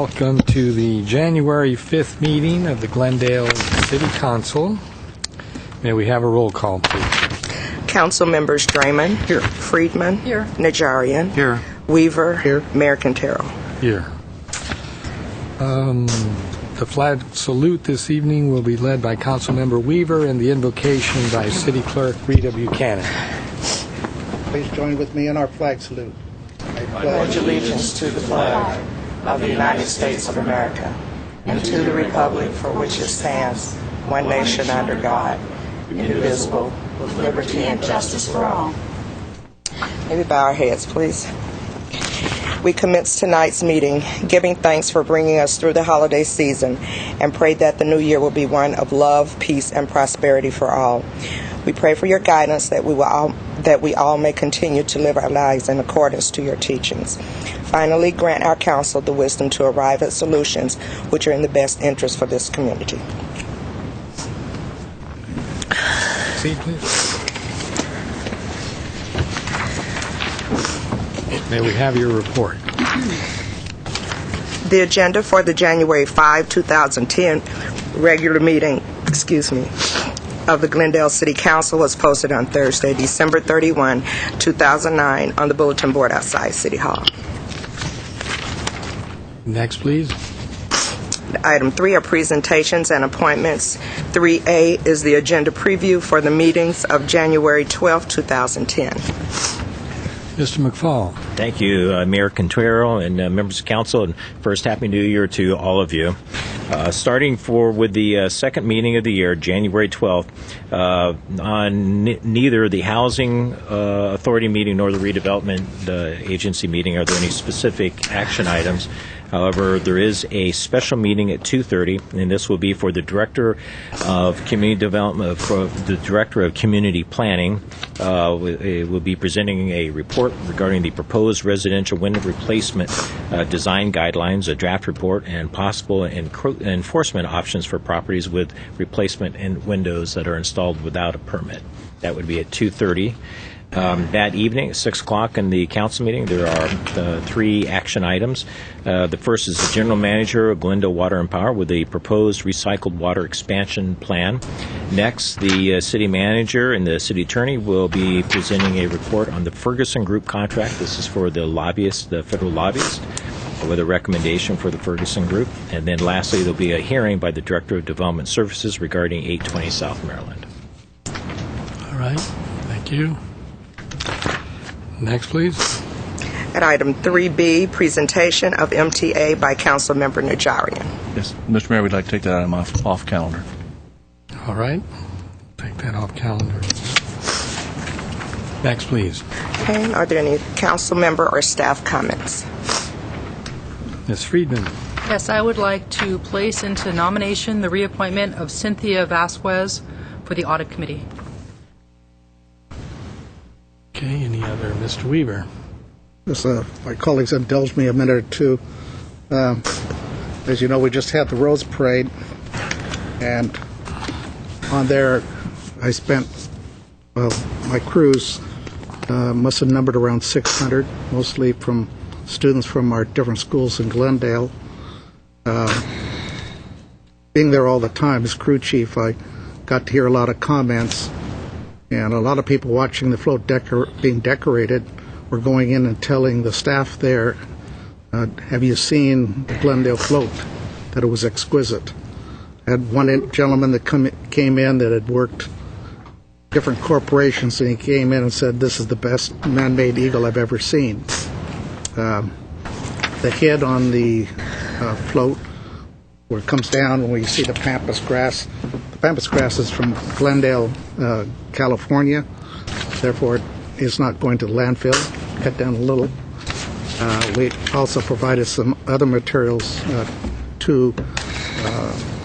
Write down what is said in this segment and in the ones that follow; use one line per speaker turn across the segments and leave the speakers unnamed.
welcome to the January 5th meeting of the Glendale City Council. May we have a roll call, please? Council members Draymond.
Here.
Friedman.
Here.
Najarian.
Here.
Weaver.
Here.
Mayor Quintero.
Here.
The flag salute this evening will be led by Councilmember Weaver and the invocation by City Clerk Rita Buchanan.
Please join with me in our flag salute.
I pledge allegiance to the flag of the United States of America and to the republic for which it stands, one nation under God, indivisible, with liberty and justice for all. May we bow our heads, please. We commence tonight's meeting giving thanks for bringing us through the holiday season and pray that the new year will be one of love, peace, and prosperity for all. We pray for your guidance that we all may continue to live our lives in accordance to your teachings. Finally, grant our council the wisdom to arrive at solutions which are in the best interest for this community.
Seat, please.
May we have your report?
The agenda for the January 5, 2010 regular meeting, of the Glendale City Council was posted on Thursday, December 31, 2009 on the bulletin board outside City Hall.
Next, please.
Item 3 are presentations and appointments. 3A is the agenda preview for the meetings of January 12, 2010.
Mr. McFall.
Thank you, Mayor Quintero and members of council, and first, Happy New Year to all of you. Starting with the second meeting of the year, January 12th, on neither the Housing Authority meeting nor the Redevelopment Agency meeting are there any specific action items. However, there is a special meeting at 2:30, and this will be for the Director of Community Development, for the Director of Community Planning. Will be presenting a report regarding the proposed residential window replacement design guidelines, a draft report, and possible enforcement options for properties with replacement in windows that are installed without a permit. That would be at 2:30. That evening at 6 o'clock in the council meeting, there are 3 action items. The first is the general manager of Glendale Water and Power with a proposed recycled water expansion plan. Next, the city manager and the city attorney will be presenting a report on the Ferguson Group contract. This is for the lobbyists, the federal lobbyists, with a recommendation for the Ferguson Group. And then lastly, there will be a hearing by the Director of Development Services regarding 820 South Maryland.
All right. Thank you. Next, please.
At item 3B, presentation of MTA by Council Member Najarian.
Yes, Mr. Mayor, we'd like to take that item off calendar.
All right. Take that off calendar. Next, please.
Okay. Are there any council member or staff comments?
Ms. Friedman.
Yes, I would like to place into nomination the reappointment of Cynthia Vasquez for the Audit Committee.
Okay, any other? Mr. Weaver.
Yes, my colleagues indulge me a minute or two. As you know, we just had the Rose Parade, and on there I spent, my crews must have numbered around 600, mostly from students from our different schools in Glendale. Being there all the time as crew chief, I got to hear a lot of comments. And a lot of people watching the float being decorated were going in and telling the staff there, have you seen the Glendale float? That it was exquisite. I had one gentleman that came in that had worked different corporations, and he came in and said, this is the best man-made eagle I've ever seen. The head on the float, where it comes down when we see the pampas grass. The pampas grass is from Glendale, California. Therefore, it is not going to the landfill. Cut down a little. We also provided some other materials to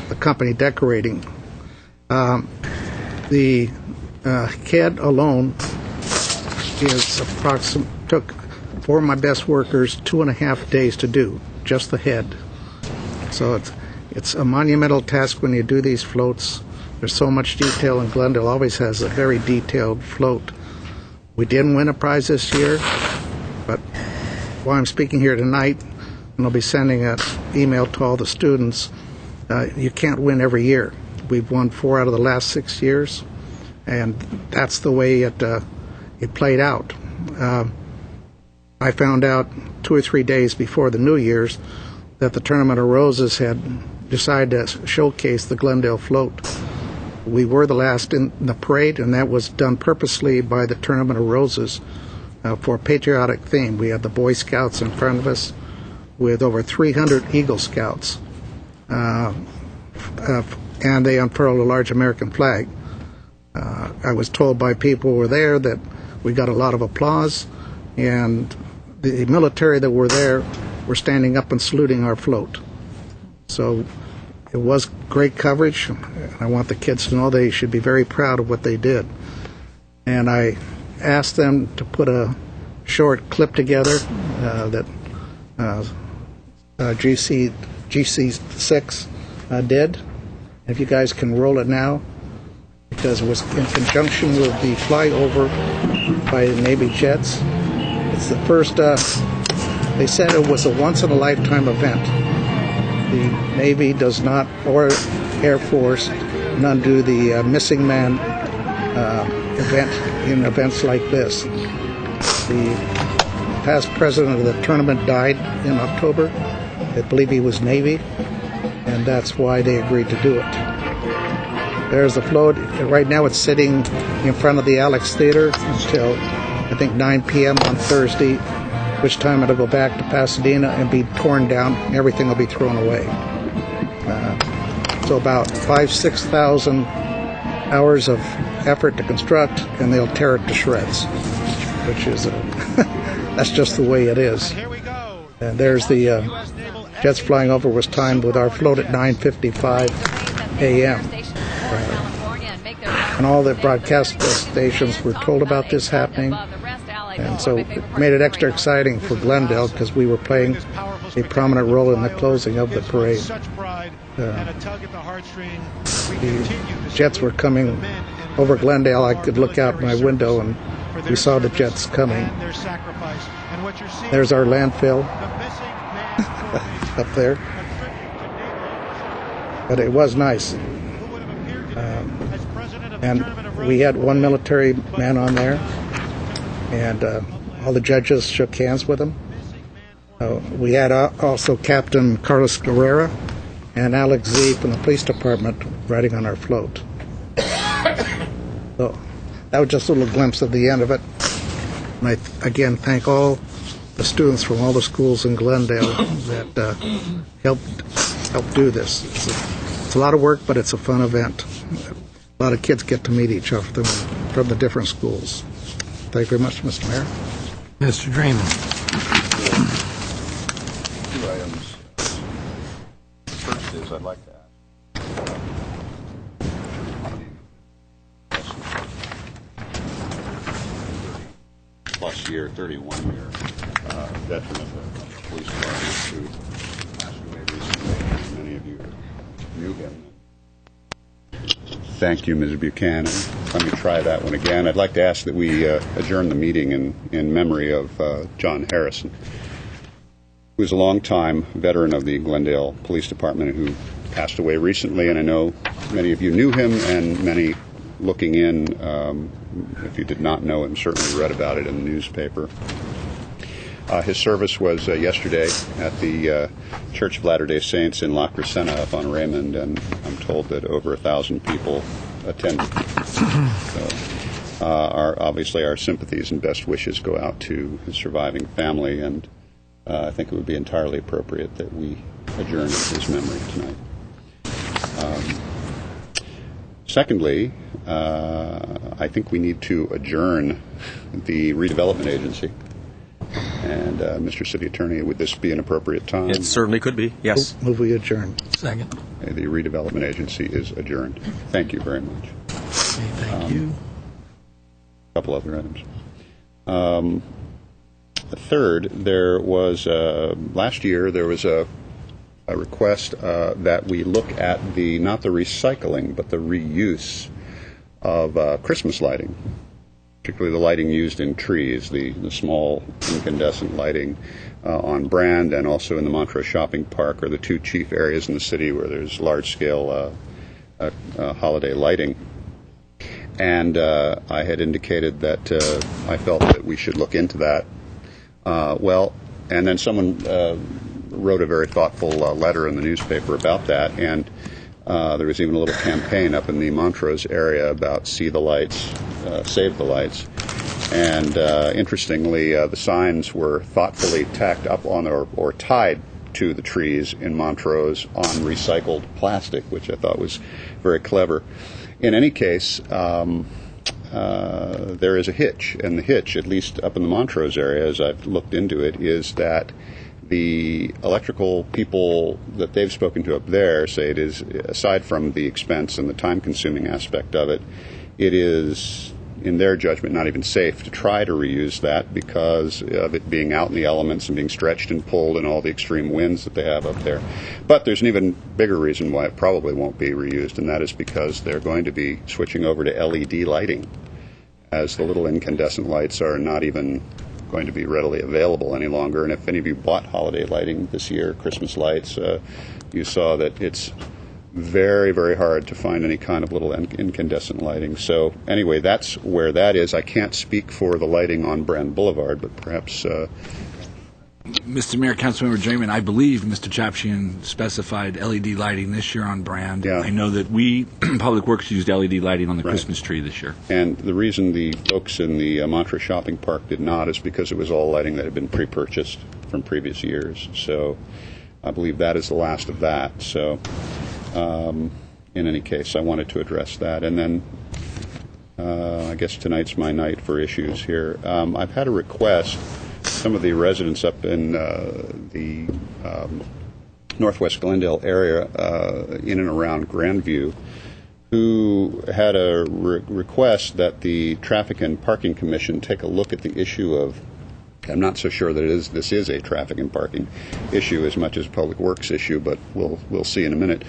the company decorating. The head alone took 4 of my best workers 2.5 days to do, just the head. So it's a monumental task when you do these floats. There's so much detail, and Glendale always has a very detailed float. We didn't win a prize this year, but while I'm speaking here tonight, and I'll be sending an email to all the students. You can't win every year. We've won 4 out of the last 6 years, and that's the way it played out. I found out 2 or 3 days before the New Year's that the Tournament of Roses had decided to showcase the Glendale float. We were the last in the parade, and that was done purposely by the Tournament of Roses for a patriotic theme. We had the Boy Scouts in front of us with over 300 Eagle Scouts, and they unfurled a large American flag. I was told by people who were there that we got a lot of applause, and the military that were there were standing up and saluting our float. So it was great coverage. I want the kids to know they should be very proud of what they did. And I asked them to put a short clip together that GC6 did. If you guys can roll it now, because it was in conjunction with the flyover by the Navy jets. It's the first, they said it was a once-in-a-lifetime event. The Navy does not, or Air Force, none do the missing man event in events like this. The past president of the tournament died in October. I believe he was Navy, and that's why they agreed to do it. There's the float. Right now it's sitting in front of the Alex Theater until, I think, 9 p.m. on Thursday, which time it'll go back to Pasadena and be torn down. Everything will be thrown away. So about 6,000 hours of effort to construct, and they'll tear it to shreds, which is, that's just the way it is. And there's the jets flying over was timed with our float at 9:55 a.m. And all the broadcast stations were told about this happening, and so it made it extra exciting for Glendale because we were playing a prominent role in the closing of the parade. The jets were coming over Glendale. I could look out my window and we saw the jets coming. There's our landfill up there. But it was nice. And we had one military man on there, and all the judges shook hands with him. We had also Captain Carlos Guerrera and Alex Z from the police department riding on our float. So that was just a little glimpse of the end of it. And I again thank all the students from all the schools in Glendale that helped do this. It's a lot of work, but it's a fun event. A lot of kids get to meet each other from the different schools. Thank you very much, Mr. Mayor.
Mr. Dreaman.
2 items. First is I'd like to ask plus year, 31-year veteran of the police department who passed away recently. Many of you knew him. Thank you, Ms. Buchanan. Let me try that one again. I'd like to ask that we adjourn the meeting in memory of John Harrison, who was a longtime veteran of the Glendale Police Department who passed away recently, and I know many of you knew him, and many looking in, if you did not know him, certainly read about it in the newspaper. His service was yesterday at the Church of Latter-day Saints in La Crescenta up on Raymond, and I'm told that over 1,000 people attended. So, obviously our sympathies and best wishes go out to his surviving family, and I think it would be entirely appropriate that we adjourn in his memory tonight. Secondly, I think we need to adjourn the redevelopment agency. And Mr. City Attorney, would this be an appropriate time?
It certainly could be, yes.
Move we adjourn.
Second.
Okay, the redevelopment agency is adjourned. Thank you very much.
Okay, thank you.
A couple other items. Third, there was, last year, there was a request that we look at not the recycling, but the reuse of Christmas lighting, particularly the lighting used in trees, the small incandescent lighting. on Brand and also in the Montrose Shopping Park are the two chief areas in the city where there's large-scale holiday lighting. And I had indicated that I felt that we should look into that. And then someone wrote a very thoughtful letter in the newspaper about that, and there was even a little campaign up in the Montrose area about See the Lights, Save the Lights. And interestingly, the signs were thoughtfully tacked up on or tied to the trees in Montrose on recycled plastic, which I thought was very clever. In any case, there is a hitch, and the hitch, at least up in the Montrose area, as I've looked into it, is that the electrical people that they've spoken to up there say it is, aside from the expense and the time-consuming aspect of it, it is, in their judgment, not even safe to try to reuse that because of it being out in the elements and being stretched and pulled and all the extreme winds that they have up there. But there's an even bigger reason why it probably won't be reused, and that is because they're going to be switching over to LED lighting, as the little incandescent lights are not even going to be readily available any longer. And if any of you bought holiday lighting this year, Christmas lights, you saw that it's very, very hard to find any kind of little incandescent lighting. So anyway, that's where that is. I can't speak for the lighting on Brand Boulevard, but perhaps...
Mr. Mayor, Councilmember Draymond, I believe Mr. Chapchian specified LED lighting this year on Brand.
Yeah.
I know that we, Public Works, used LED lighting on the Christmas tree this year.
And the reason the folks in the Montrose Shopping Park did not is because it was all lighting that had been pre-purchased from previous years. So I believe that is the last of that. So in any case, I wanted to address that. And then I guess tonight's my night for issues here. I've had a request. Some of the residents up in the northwest Glendale area, in and around Grandview, who had a request that the Traffic and Parking Commission take a look at the issue of, I'm not so sure that this is a traffic and parking issue as much as a public works issue, but we'll see in a minute,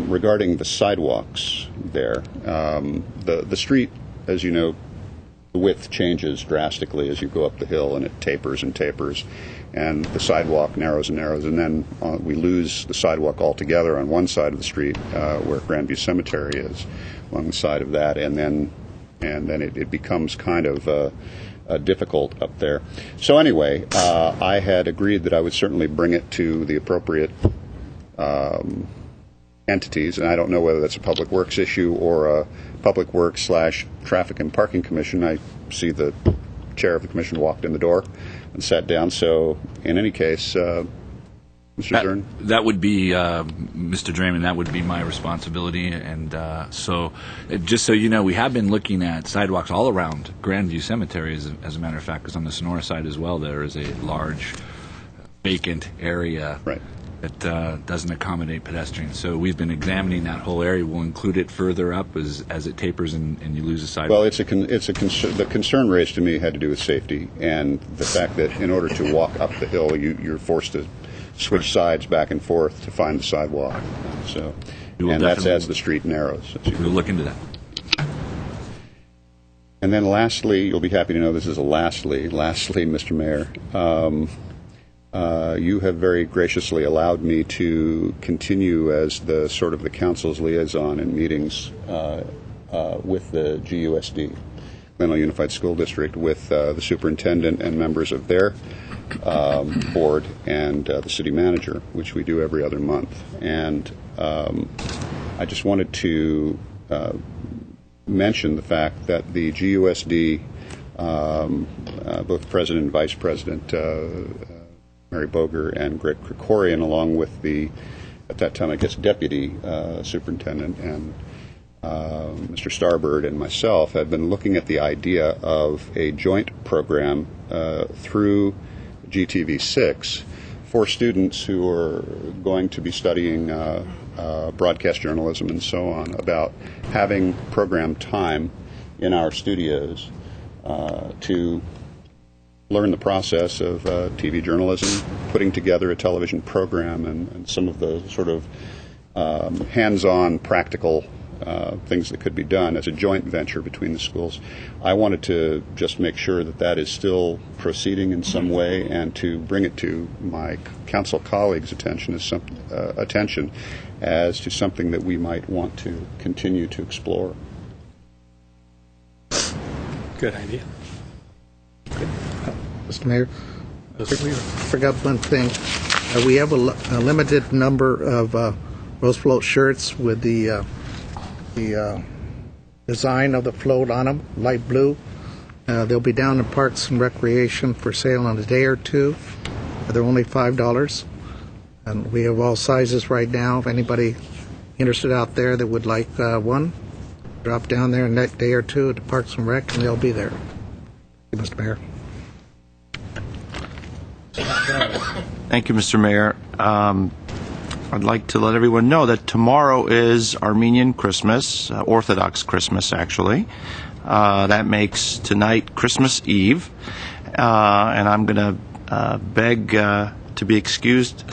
regarding the sidewalks there. The street, as you know, the width changes drastically as you go up the hill, and it tapers and tapers, and the sidewalk narrows and narrows, and then we lose the sidewalk altogether on one side of the street where Grandview Cemetery is, along the side of that, and then it becomes kind of difficult up there. So anyway, I had agreed that I would certainly bring it to the appropriate entities, and I don't know whether that's a Public Works issue or a Public Works / Traffic and Parking Commission. I see the chair of the commission walked in the door and sat down. So in any case, Mr. Stern?
That would be, Mr. Draymond, that would be my responsibility. And so just so you know, we have been looking at sidewalks all around Grandview Cemetery, as a matter of fact, because on the Sonora side as well, there is a large vacant area. Right. That doesn't accommodate pedestrians. So we've been examining that whole area. We'll include it further up as it tapers and you lose a sidewalk.
Well, the concern raised to me had to do with safety and the fact that in order to walk up the hill, you're forced to switch sides back and forth to find the sidewalk. So, and that's as the street narrows.
We'll look into that.
And then lastly, you'll be happy to know this is a lastly, Mr. Mayor. You have very graciously allowed me to continue as the sort of the council's liaison in meetings with the GUSD, Glendale Unified School District, with the superintendent and members of their board and the city manager, which we do every other month. And I just wanted to mention the fact that the GUSD, both president and vice president, Mary Boger and Greg Krikorian, along with the, at that time, I guess, deputy superintendent and Mr. Starbird and myself, had been looking at the idea of a joint program through GTV6 for students who are going to be studying broadcast journalism and so on, about having program time in our studios to learn the process of TV journalism, putting together a television program, and some of the sort of hands-on practical things that could be done as a joint venture between the schools. I wanted to just make sure that that is still proceeding in some way, and to bring it to my council colleagues' attention as to something that we might want to continue to explore.
Good idea.
Mr. Mayor, I forgot one thing. We have a limited number of Rose Float shirts with the design of the float on them, light blue. They'll be down in Parks and Recreation for sale in a day or two. They're only $5. And we have all sizes right now. If anybody interested out there that would like one, drop down there in that day or two at the Parks and Rec, and they'll be there. Thank you, Mr. Mayor.
Thank you, Mr. Mayor. I'd like to let everyone know that tomorrow is Armenian Christmas, Orthodox Christmas, actually. That makes tonight Christmas Eve, and I'm going to beg to be excused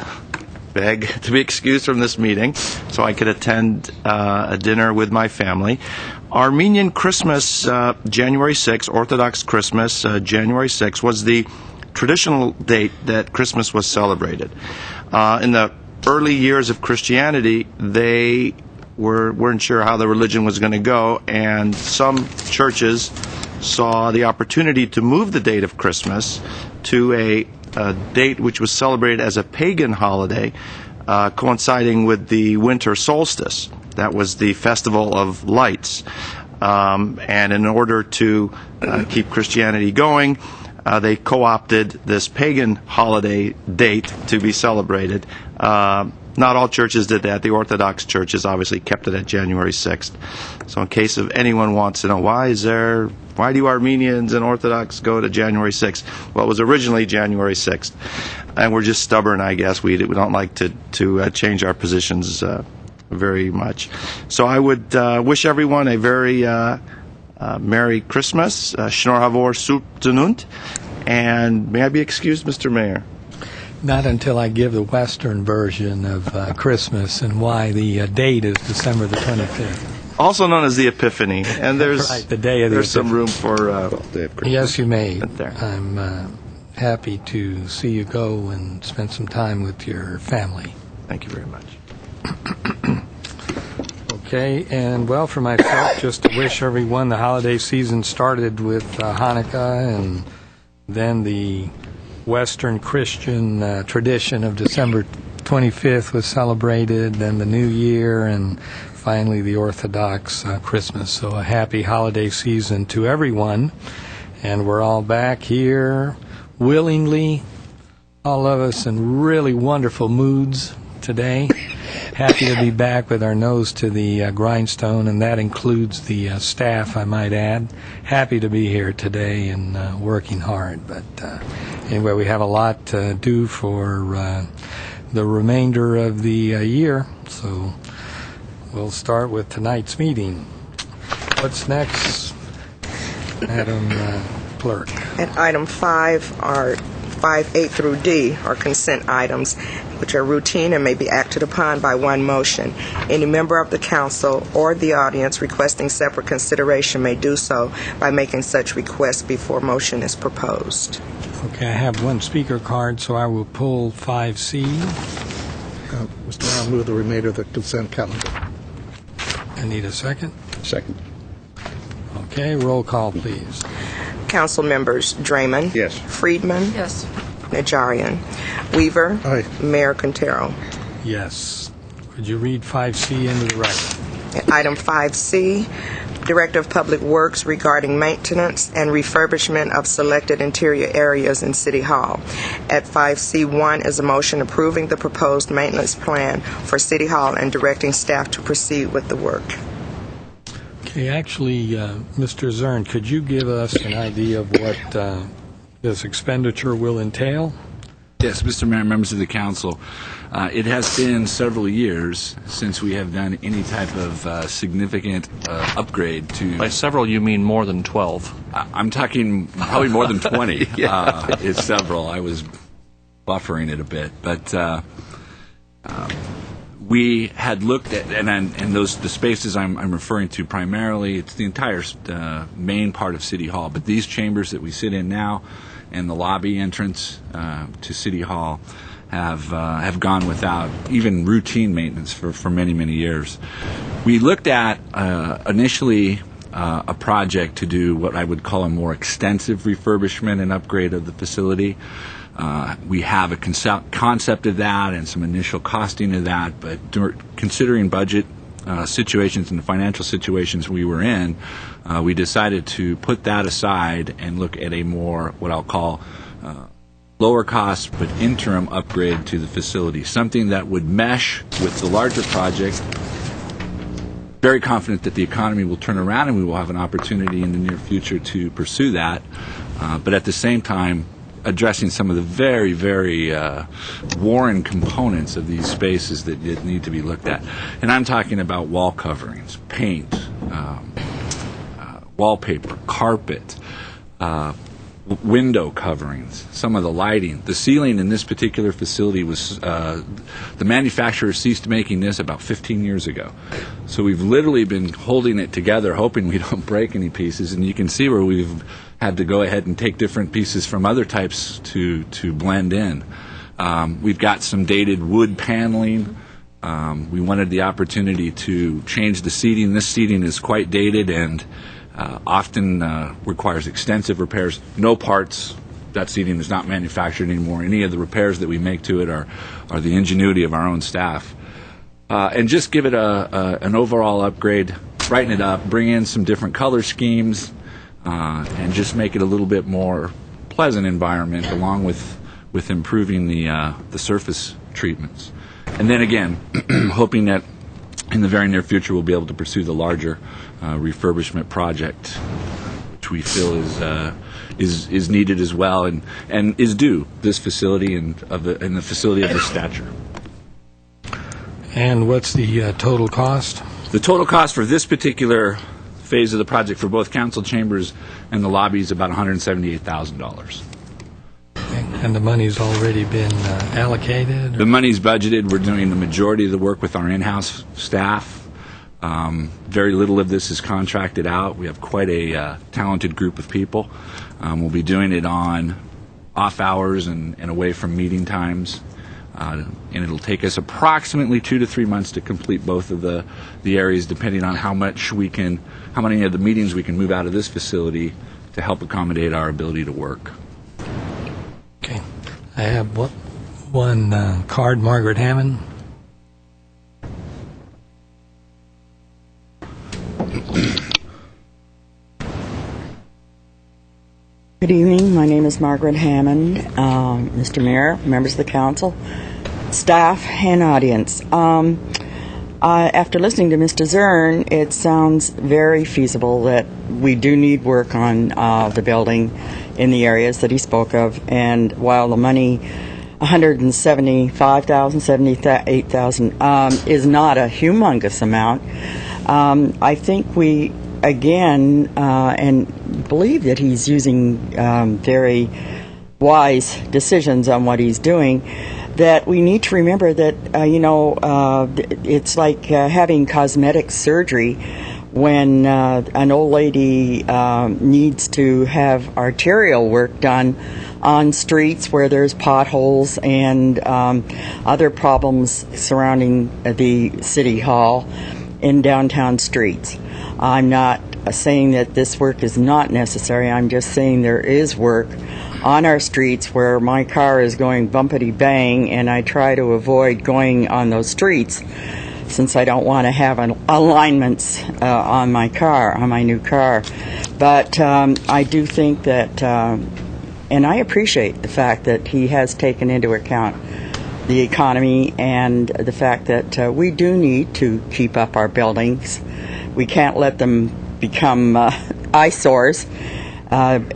from this meeting so I could attend a dinner with my family. Armenian Christmas, January 6th, Orthodox Christmas, January 6th, was the traditional date that Christmas was celebrated. In the early years of Christianity, they weren't sure how the religion was going to go, and some churches saw the opportunity to move the date of Christmas to a date which was celebrated as a pagan holiday, coinciding with the winter solstice. That was the Festival of Lights. And in order to keep Christianity going, they co-opted this pagan holiday date to be celebrated. Not all churches did that. The Orthodox churches obviously kept it at January 6th. So in case of anyone wants to know why do Armenians and Orthodox go to January 6th? Well, it was originally January 6th. And we're just stubborn, I guess. We don't like to change our positions very much. So I would wish everyone a very Merry Christmas, Shnor Havor Suptanunt, and may I be excused, Mr. Mayor?
Not until I give the Western version of Christmas and why the date is December the 25th.
Also known as the Epiphany, and there's
right, the day of the
there's some room
Epiphany.
for
Yes, you may.
There.
I'm happy to see you go and spend some time with your family.
Thank you very much.
Okay, and well, for myself, just to wish everyone the holiday season started with Hanukkah, and then the Western Christian tradition of December 25th was celebrated, then the New Year, and finally the Orthodox Christmas. So a happy holiday season to everyone, and we're all back here willingly, all of us in really wonderful moods today. Happy to be back with our nose to the grindstone, and that includes the staff, I might add. Happy to be here today and working hard. But anyway, we have a lot to do for the remainder of the year, so we'll start with tonight's meeting. What's next, Madam Clerk?
At item 5 are 5A through D are consent items, which are routine and may be acted upon by one motion. Any member of the council or the audience requesting separate consideration may do so by making such request before motion is proposed.
Okay, I have one speaker card, so I will pull 5C.
Mr. Mayor, I'll move the remainder of the consent calendar.
I need a second.
Second.
Okay, roll call, please.
Council members Draymond.
Yes.
Friedman.
Yes.
Najarian. Weaver.
Aye.
Mayor Quintero.
Yes. Could you read 5C into the record?
Item 5C, Director of Public Works regarding maintenance and refurbishment of selected interior areas in City Hall. At 5C1 is a motion approving the proposed maintenance plan for City Hall and directing staff to proceed with the work.
Okay, actually, Mr. Zern, could you give us an idea of what this expenditure will entail?
Yes, Mr. Mayor, members of the council, it has been several years since we have done any type of significant upgrade to...
By several, you mean more than 12.
I'm talking probably more than 20.
Yeah.
It's several. I was buffering it a bit. But we had looked at, and the spaces I'm referring to primarily, it's the entire main part of City Hall, but these chambers that we sit in now and the lobby entrance to City Hall have gone without even routine maintenance for many, many years. We looked at initially a project to do what I would call a more extensive refurbishment and upgrade of the facility. We have a concept of that and some initial costing of that, but considering budget situations and the financial situations we were in, we decided to put that aside and look at a more, what I'll call, lower cost but interim upgrade to the facility, something that would mesh with the larger project. Very confident that the economy will turn around and we will have an opportunity in the near future to pursue that, but at the same time addressing some of the very, very worn components of these spaces that need to be looked at. And I'm talking about wall coverings, paint, wallpaper, carpet, window coverings, some of the lighting. The ceiling in this particular facility was, the manufacturer ceased making this about 15 years ago. So we've literally been holding it together, hoping we don't break any pieces, and you can see where we've had to go ahead and take different pieces from other types to blend in. We've got some dated wood paneling. We wanted the opportunity to change the seating. This seating is quite dated and often requires extensive repairs. No parts. That seating is not manufactured anymore. Any of the repairs that we make to it are the ingenuity of our own staff. And just give it an overall upgrade, brighten it up, bring in some different color schemes, and just make it a little bit more pleasant environment, along with improving the surface treatments. And then again, hoping that in the very near future we'll be able to pursue the larger refurbishment project, which we feel is needed as well and is due this facility and the facility of this stature.
And what's the total cost?
The total cost for this particular phase of the project for both council chambers and the lobby is about $178,000.
And the money's already been allocated?
The money's budgeted. We're doing the majority of the work with our in-house staff. Very little of this is contracted out. We have quite a talented group of people. We'll be doing it on off hours and away from meeting times. And it'll take us approximately 2 to 3 months to complete both of the areas, depending on how many of the meetings we can move out of this facility to help accommodate our ability to work.
Okay. I have one card, Margaret Hammond.
Good evening. My name is Margaret Hammond. Mr. Mayor, members of the council, staff, and audience. After listening to Mr. Zern, it sounds very feasible that we do need work on the building in the areas that he spoke of. And while the money, $175,000, $78,000, is not a humongous amount, I think we, again, and believe that he's using very wise decisions on what he's doing, that we need to remember that, it's like having cosmetic surgery when an old lady needs to have arterial work done on streets where there's potholes and other problems surrounding the city hall in downtown streets. I'm not saying that this work is not necessary. I'm just saying there is work on our streets where my car is going bumpity bang, and I try to avoid going on those streets since I don't want to have alignments on my car, on my new car. But I do think that, and I appreciate the fact that he has taken into account the economy and the fact that we do need to keep up our buildings. We can't let them become eyesores, but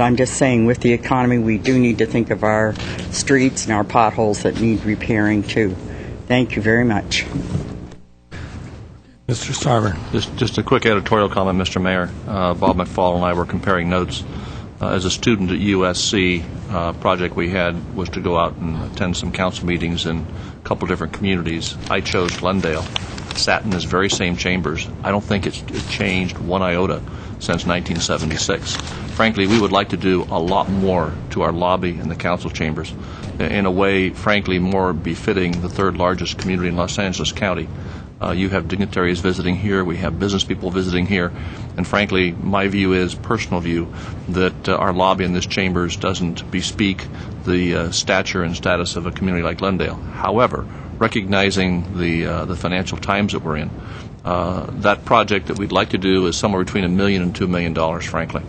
I'm just saying, with the economy, we do need to think of our streets and our potholes that need repairing too. Thank you very much.
Mr. Starver.
Just a quick editorial comment, Mr. Mayor. Bob McFall and I were comparing notes
As a student at USC, project we had was to go out and attend some council meetings in a couple different communities. I chose Glendale, sat in this very same chambers. I don't think it's changed one iota since 1976. Frankly, we would like to do a lot more to our lobby and the council chambers in a way, frankly, more befitting the third largest community in Los Angeles County. You have dignitaries visiting here, we have business people visiting here, and frankly, my view is, personal view, that our lobby in this chambers doesn't bespeak the stature and status of a community like Glendale. However, recognizing the financial times that we're in, that project that we'd like to do is somewhere between $1 million and $2 million, frankly.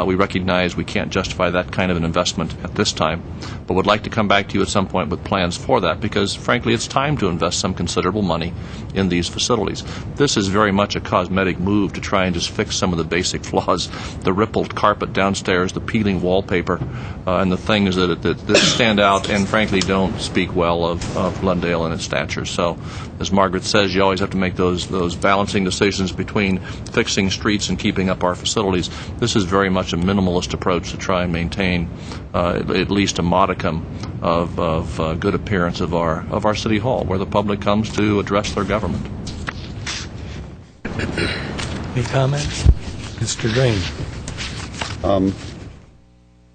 We recognize we can't justify that kind of an investment at this time, but would like to come back to you at some point with plans for that because, frankly, it's time to invest some considerable money in these facilities. This is very much a cosmetic move to try and just fix some of the basic flaws, the rippled carpet downstairs, the peeling wallpaper, and the things that stand out and, frankly, don't speak well of Glendale and its stature. So, as Margaret says, you always have to make those balancing decisions between fixing streets and keeping up our facilities. This is very much a minimalist approach to try and maintain at least a modicum of good appearance of our city hall, where the public comes to address their government.
Any comments? Mr. Drain.
I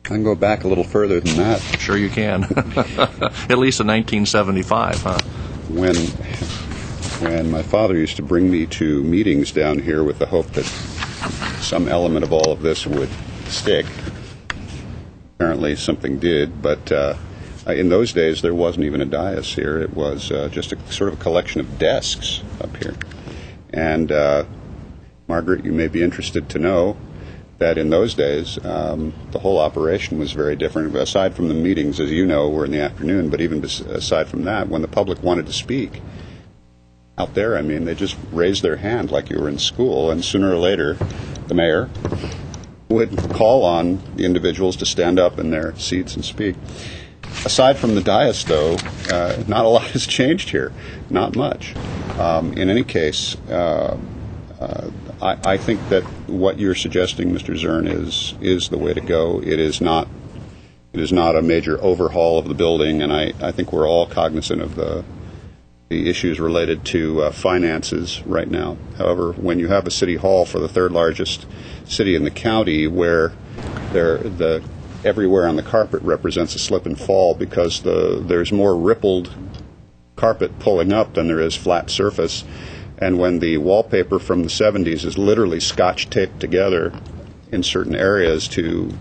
can go back a little further than that.
Sure you can. At least in 1975, huh?
When my father used to bring me to meetings down here with the hope that some element of all of this would stick. Apparently something did, but in those days there wasn't even a dais here. It was just a sort of a collection of desks up here. And Margaret, you may be interested to know that in those days the whole operation was very different. Aside from the meetings, as you know, were in the afternoon, but even aside from that, when the public wanted to speak out there, I mean, they just raised their hand like you were in school, and sooner or later the mayor would call on the individuals to stand up in their seats and speak. Aside from the dais, though, not a lot has changed here. Not much. In any case, I think that what you're suggesting, Mr. Zern, is the way to go. It is not a major overhaul of the building, and I think we're all cognizant of the issues related to finances right now. However, when you have a city hall for the third largest city in the county, where everywhere on the carpet represents a slip and fall because there's more rippled carpet pulling up than there is flat surface, and when the wallpaper from the 70s is literally scotch taped together in certain areas to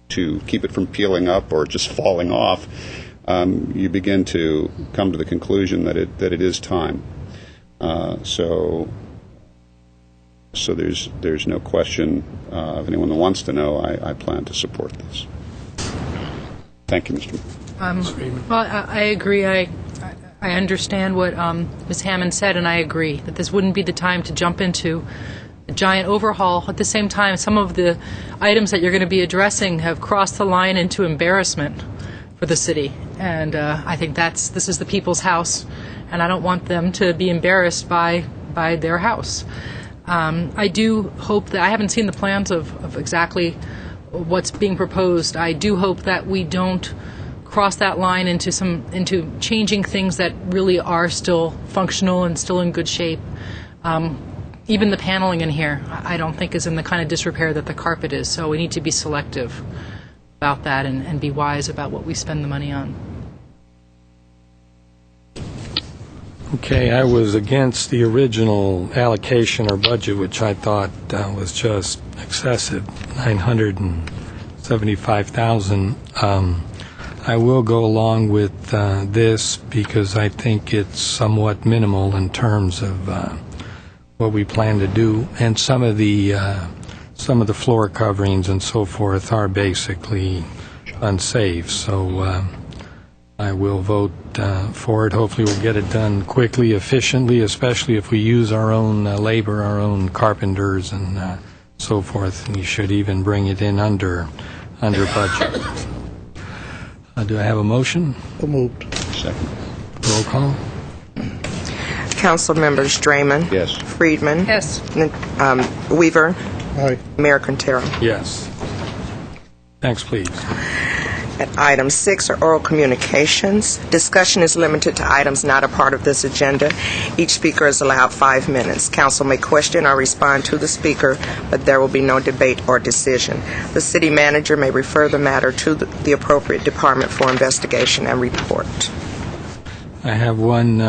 keep it from peeling up or just falling off, you begin to come to the conclusion that it is time. So there's no question. If anyone that wants to know, I plan to support this. Thank you, Mr.
Well, I agree. I understand what Ms. Hammond said, and I agree that this wouldn't be the time to jump into a giant overhaul. At the same time, some of the items that you're going to be addressing have crossed the line into embarrassment for the city, and I think this is the people's house, and I don't want them to be embarrassed by their house. I do hope that I haven't seen the plans of exactly what's being proposed. I do hope that we don't cross that line into changing things that really are still functional and still in good shape. Even the paneling in here, I don't think is in the kind of disrepair that the carpet is. So we need to be selective about that and be wise about what we spend the money on.
Okay, I was against the original allocation or budget, which I thought was just excessive, $975,000. I will go along with this because I think it's somewhat minimal in terms of what we plan to do, and some of the floor coverings and so forth are basically unsafe. So I will vote for it. Hopefully we'll get it done quickly, efficiently, especially if we use our own labor, our own carpenters and so forth. We should even bring it in under budget. Do I have a motion?
So moved.
Second.
Roll call.
Council members Draymond.
Yes.
Friedman.
Yes.
Weaver.
Aye.
Mayor Quintero.
Yes. Next, please.
At item 6 are oral communications. Discussion is limited to items not a part of this agenda. Each speaker is allowed 5 minutes. Council may question or respond to the speaker, but there will be no debate or decision. The city manager may refer the matter to the appropriate department for investigation and report.
I have one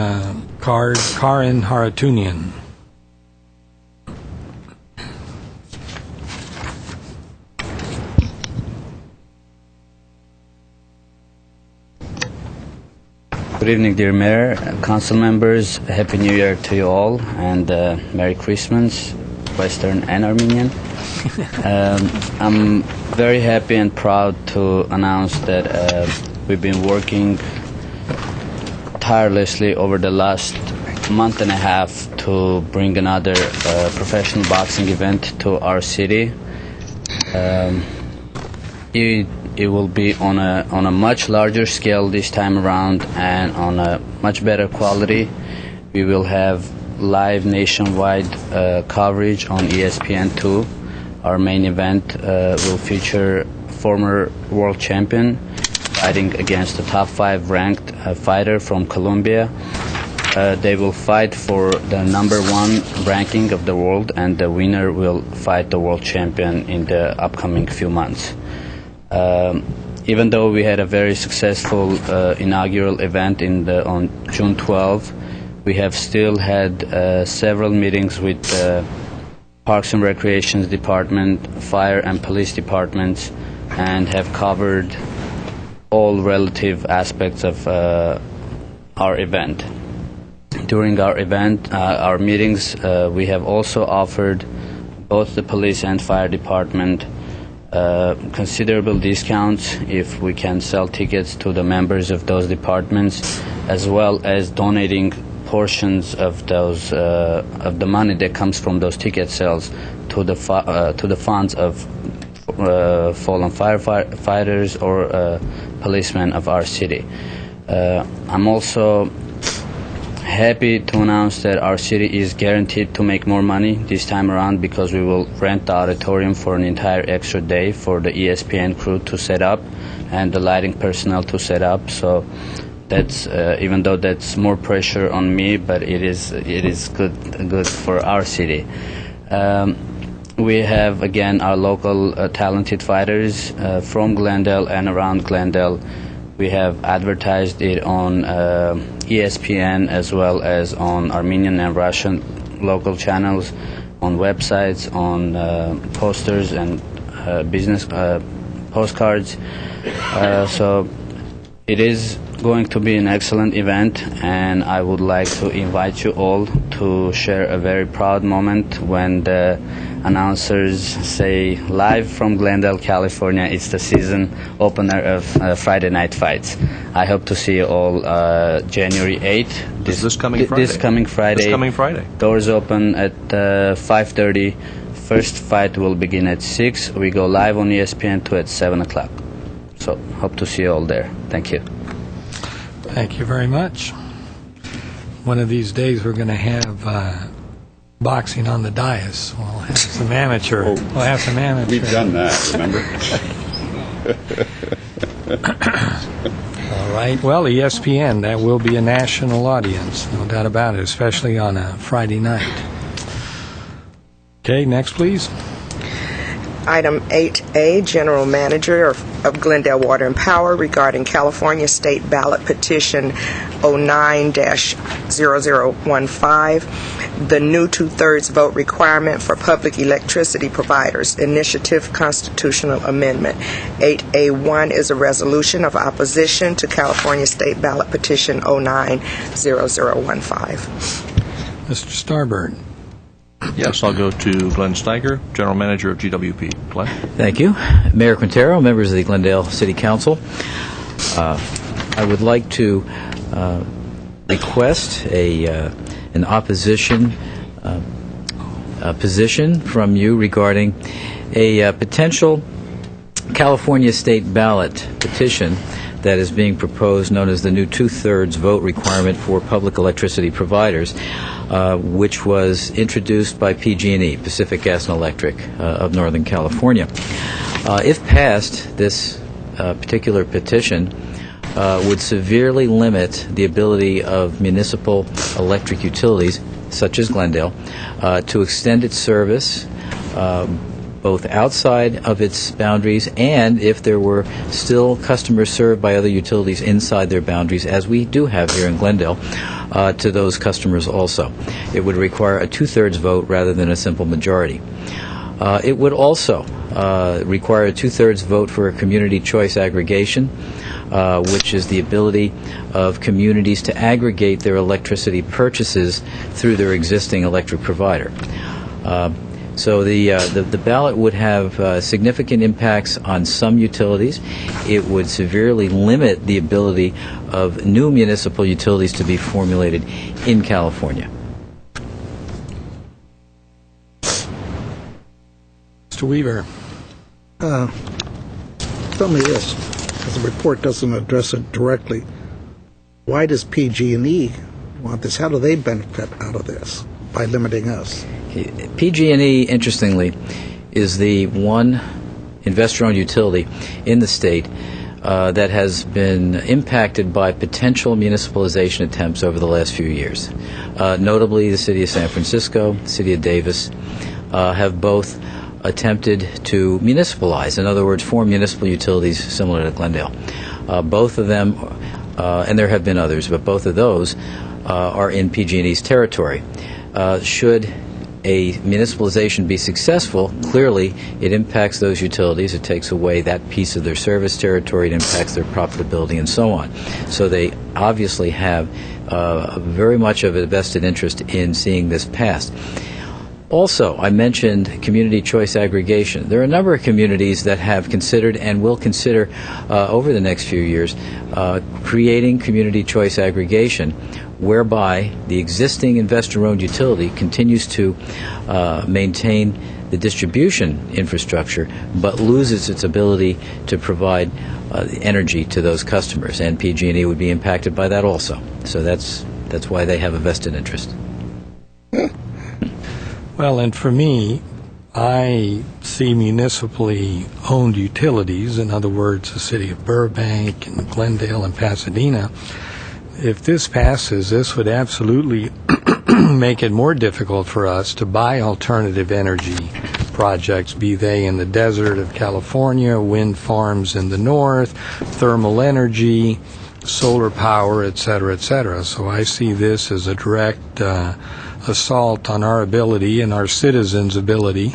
Karin Haratunian.
Good evening, dear Mayor, Council members. Happy New Year to you all, and Merry Christmas, Western and Armenian. I'm very happy and proud to announce that we've been working tirelessly over the last month and a half to bring another professional boxing event to our city. It will be on a much larger scale this time around and on a much better quality. We will have live nationwide coverage on ESPN2. Our main event will feature former world champion fighting against a top 5 ranked fighter from Colombia. They will fight for the number 1 ranking of the world, and the winner will fight the world champion in the upcoming few months. Even though we had a very successful inaugural event on June 12, we have still had several meetings with Parks and Recreation Department, Fire and Police Departments, and have covered all relative aspects of our event. During our event, our meetings, we have also offered both the police and fire department considerable discounts if we can sell tickets to the members of those departments, as well as donating portions of those of the money that comes from those ticket sales to the funds of fallen firefighters or policemen of our city. I'm also happy to announce that our city is guaranteed to make more money this time around because we will rent the auditorium for an entire extra day for the ESPN crew to set up and the lighting personnel to set up. So that's even though that's more pressure on me, but it is good for our city. We have again our local talented fighters from Glendale and around Glendale. We have advertised it on ESPN as well as on Armenian and Russian local channels, on websites, on posters and business postcards. So it is going to be an excellent event, and I would like to invite you all to share a very proud moment when the announcers say live from Glendale, California, it's the season opener of Friday Night Fights. I hope to see you all January 8th.
This coming Friday?
This coming Friday.
This coming Friday.
Doors open at 5:30. First fight will begin at 6. We go live on ESPN2 at 7 o'clock. So hope to see you all there. Thank you.
Thank you very much. One of these days we're going to have boxing on the dais. We'll have some amateur.
Oh,
we'll have some amateur.
We've done that, remember?
All right. Well, ESPN, that will be a national audience, no doubt about it, especially on a Friday night. Okay, next, please.
Item 8A, General Manager of Glendale Water and Power regarding California State Ballot Petition 09-0015, the new two-thirds vote requirement for public electricity providers, initiative constitutional amendment. 8A1 is a resolution of opposition to California State Ballot Petition 09-0015.
Mr. Starbird.
Yes, I'll go to Glenn Steiger, General Manager of GWP. Glenn?
Thank you. Mayor Quintero, members of the Glendale City Council. I would like to request an opposition position from you regarding a potential California state ballot petition that is being proposed, known as the new two-thirds vote requirement for public electricity providers, which was introduced by PG&E, Pacific Gas and Electric of Northern California. If passed, this particular petition would severely limit the ability of municipal electric utilities, such as Glendale, to extend its service both outside of its boundaries and if there were still customers served by other utilities inside their boundaries, as we do have here in Glendale, to those customers also. It would require a two-thirds vote rather than a simple majority. It would also require a two-thirds vote for a community choice aggregation, which is the ability of communities to aggregate their electricity purchases through their existing electric provider. So the ballot would have significant impacts on some utilities. It would severely limit the ability of new municipal utilities to be formulated in California.
Mr. Weaver.
Tell me this, because the report doesn't address it directly. Why does PG&E want this? How do they benefit out of this by limiting us?
PG&E, interestingly, is the one investor-owned utility in the state that has been impacted by potential municipalization attempts over the last few years. Notably, the city of San Francisco, the city of Davis, have both attempted to municipalize, in other words, form municipal utilities similar to Glendale. Both of them, and there have been others, but both of those are in PG&E's territory. Should a municipalization be successful, clearly it impacts those utilities. It takes away that piece of their service territory. It impacts their profitability and so on. So they obviously have very much of a vested interest in seeing this passed. Also, I mentioned community choice aggregation. There are a number of communities that have considered and will consider over the next few years creating community choice aggregation, whereby the existing investor-owned utility continues to maintain the distribution infrastructure but loses its ability to provide energy to those customers, and PG&E would be impacted by that also. So that's why they have a vested interest.
Well, and for me, I see municipally owned utilities, in other words, the city of Burbank and Glendale and Pasadena. If this passes, this would absolutely make it more difficult for us to buy alternative energy projects, be they in the desert of California, wind farms in the north, thermal energy, solar power, et cetera, et cetera. So I see this as a direct assault on our ability and our citizens' ability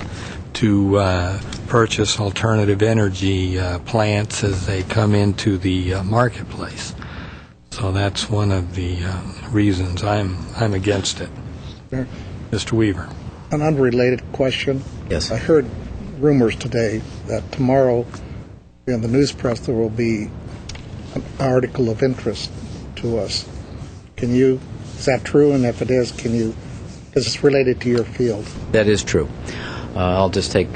to purchase alternative energy plants as they come into the marketplace. So that's one of the reasons I'm against it.
Sure.
Mr. Weaver.
An unrelated question.
Yes.
I heard rumors today that tomorrow in the news press there will be an article of interest to us. Is that true? And if it is, because it's related to your field.
That is true. I'll just take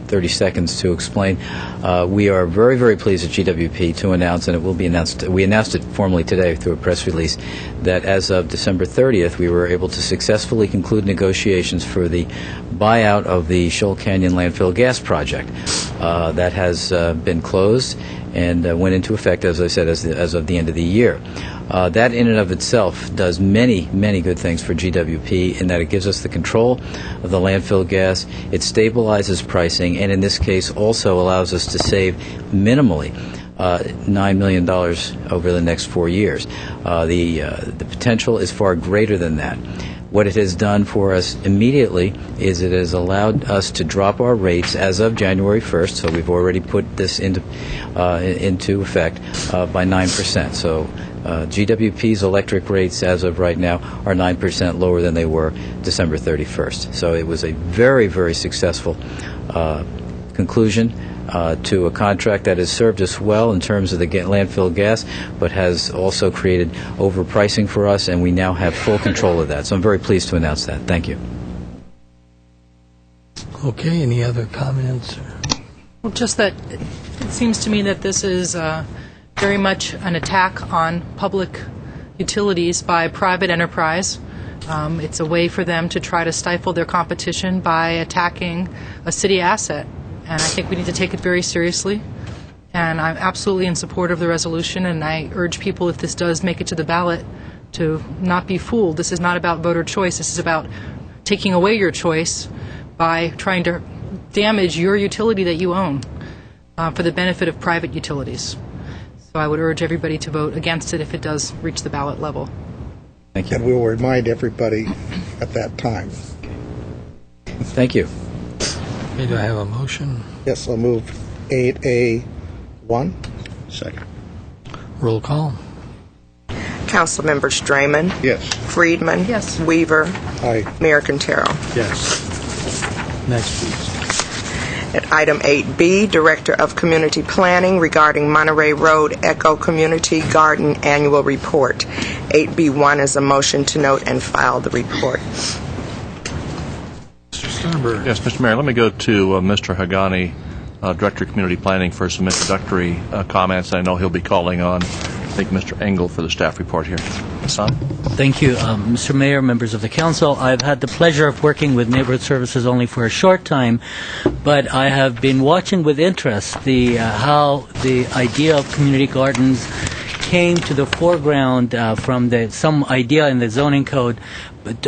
30 seconds to explain. We are very, very pleased at GWP to announce, and it will be announced, we announced it formally today through a press release, that as of December 30th, we were able to successfully conclude negotiations for the buyout of the Shoal Canyon landfill gas project. That has been closed and went into effect, as I said, as of the end of the year. That in and of itself does many, many good things for GWP in that it gives us the control of the landfill gas, it stabilizes pricing, and in this case also allows us to save minimally $9 million over the next 4 years. The potential is far greater than that. What it has done for us immediately is it has allowed us to drop our rates as of January 1st, so we've already put this into effect by 9%. So GWP's electric rates as of right now are 9% lower than they were December 31st. So it was a very, very successful conclusion to a contract that has served us well in terms of the landfill gas, but has also created overpricing for us, and we now have full control of that. So I'm very pleased to announce that. Thank you.
Okay, any other comments?
Well, just that it seems to me that this is very much an attack on public utilities by private enterprise. It's a way for them to try to stifle their competition by attacking a city asset. And I think we need to take it very seriously. And I'm absolutely in support of the resolution, and I urge people, if this does make it to the ballot, to not be fooled. This is not about voter choice. This is about taking away your choice by trying to damage your utility that you own for the benefit of private utilities. So I would urge everybody to vote against it if it does reach the ballot level.
Thank you.
And we will remind everybody at that time.
Thank you.
Okay, do I have a motion?
Yes, I'll move 8A1.
Second.
Roll call.
Councilmembers Draymond.
Yes.
Friedman.
Yes.
Weaver.
Aye.
Mayor Quintero.
Yes. Next, please.
At item 8B, Director of Community Planning regarding Monterey Road Echo Community Garden Annual Report. 8B1 is a motion to note and file the report.
Mr. Sternberg.
Yes, Mr. Mayor, let me go to Mr. Hagani, Director of Community Planning, for some introductory comments. I know he'll be calling on, I think, Mr. Engel for the staff report here. Hassan?
Thank you, Mr. Mayor, members of the council. I've had the pleasure of working with Neighborhood Services only for a short time, but I have been watching with interest how the idea of community gardens came to the foreground from some idea in the zoning code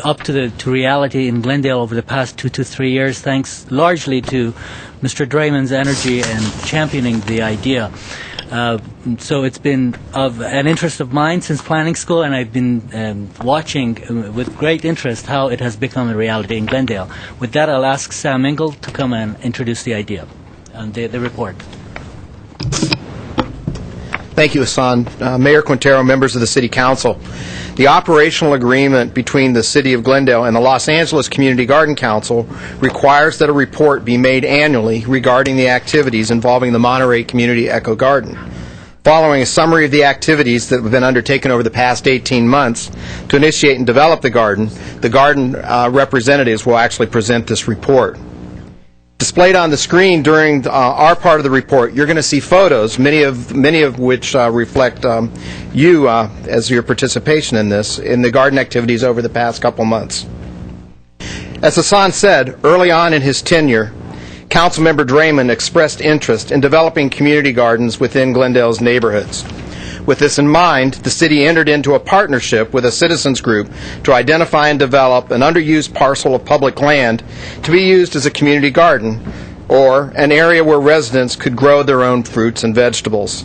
up to reality in Glendale over the past 2 to 3 years, thanks largely to Mr. Draymond's energy and championing the idea. So it's been of an interest of mine since planning school, and I've been watching with great interest how it has become a reality in Glendale. With that, I'll ask Sam Engel to come and introduce the idea and the report.
Thank you, Hassan. Mayor Quintero, members of the City Council. The operational agreement between the City of Glendale and the Los Angeles Community Garden Council requires that a report be made annually regarding the activities involving the Monterey Community Echo Garden. Following a summary of the activities that have been undertaken over the past 18 months to initiate and develop the garden representatives will actually present this report. Displayed on the screen during our part of the report, you're going to see photos, many of which reflect you as your participation in the garden activities over the past couple months. As Hassan said, early on in his tenure, Councilmember Draymond expressed interest in developing community gardens within Glendale's neighborhoods. With this in mind, the city entered into a partnership with a citizens group to identify and develop an underused parcel of public land to be used as a community garden, or an area where residents could grow their own fruits and vegetables.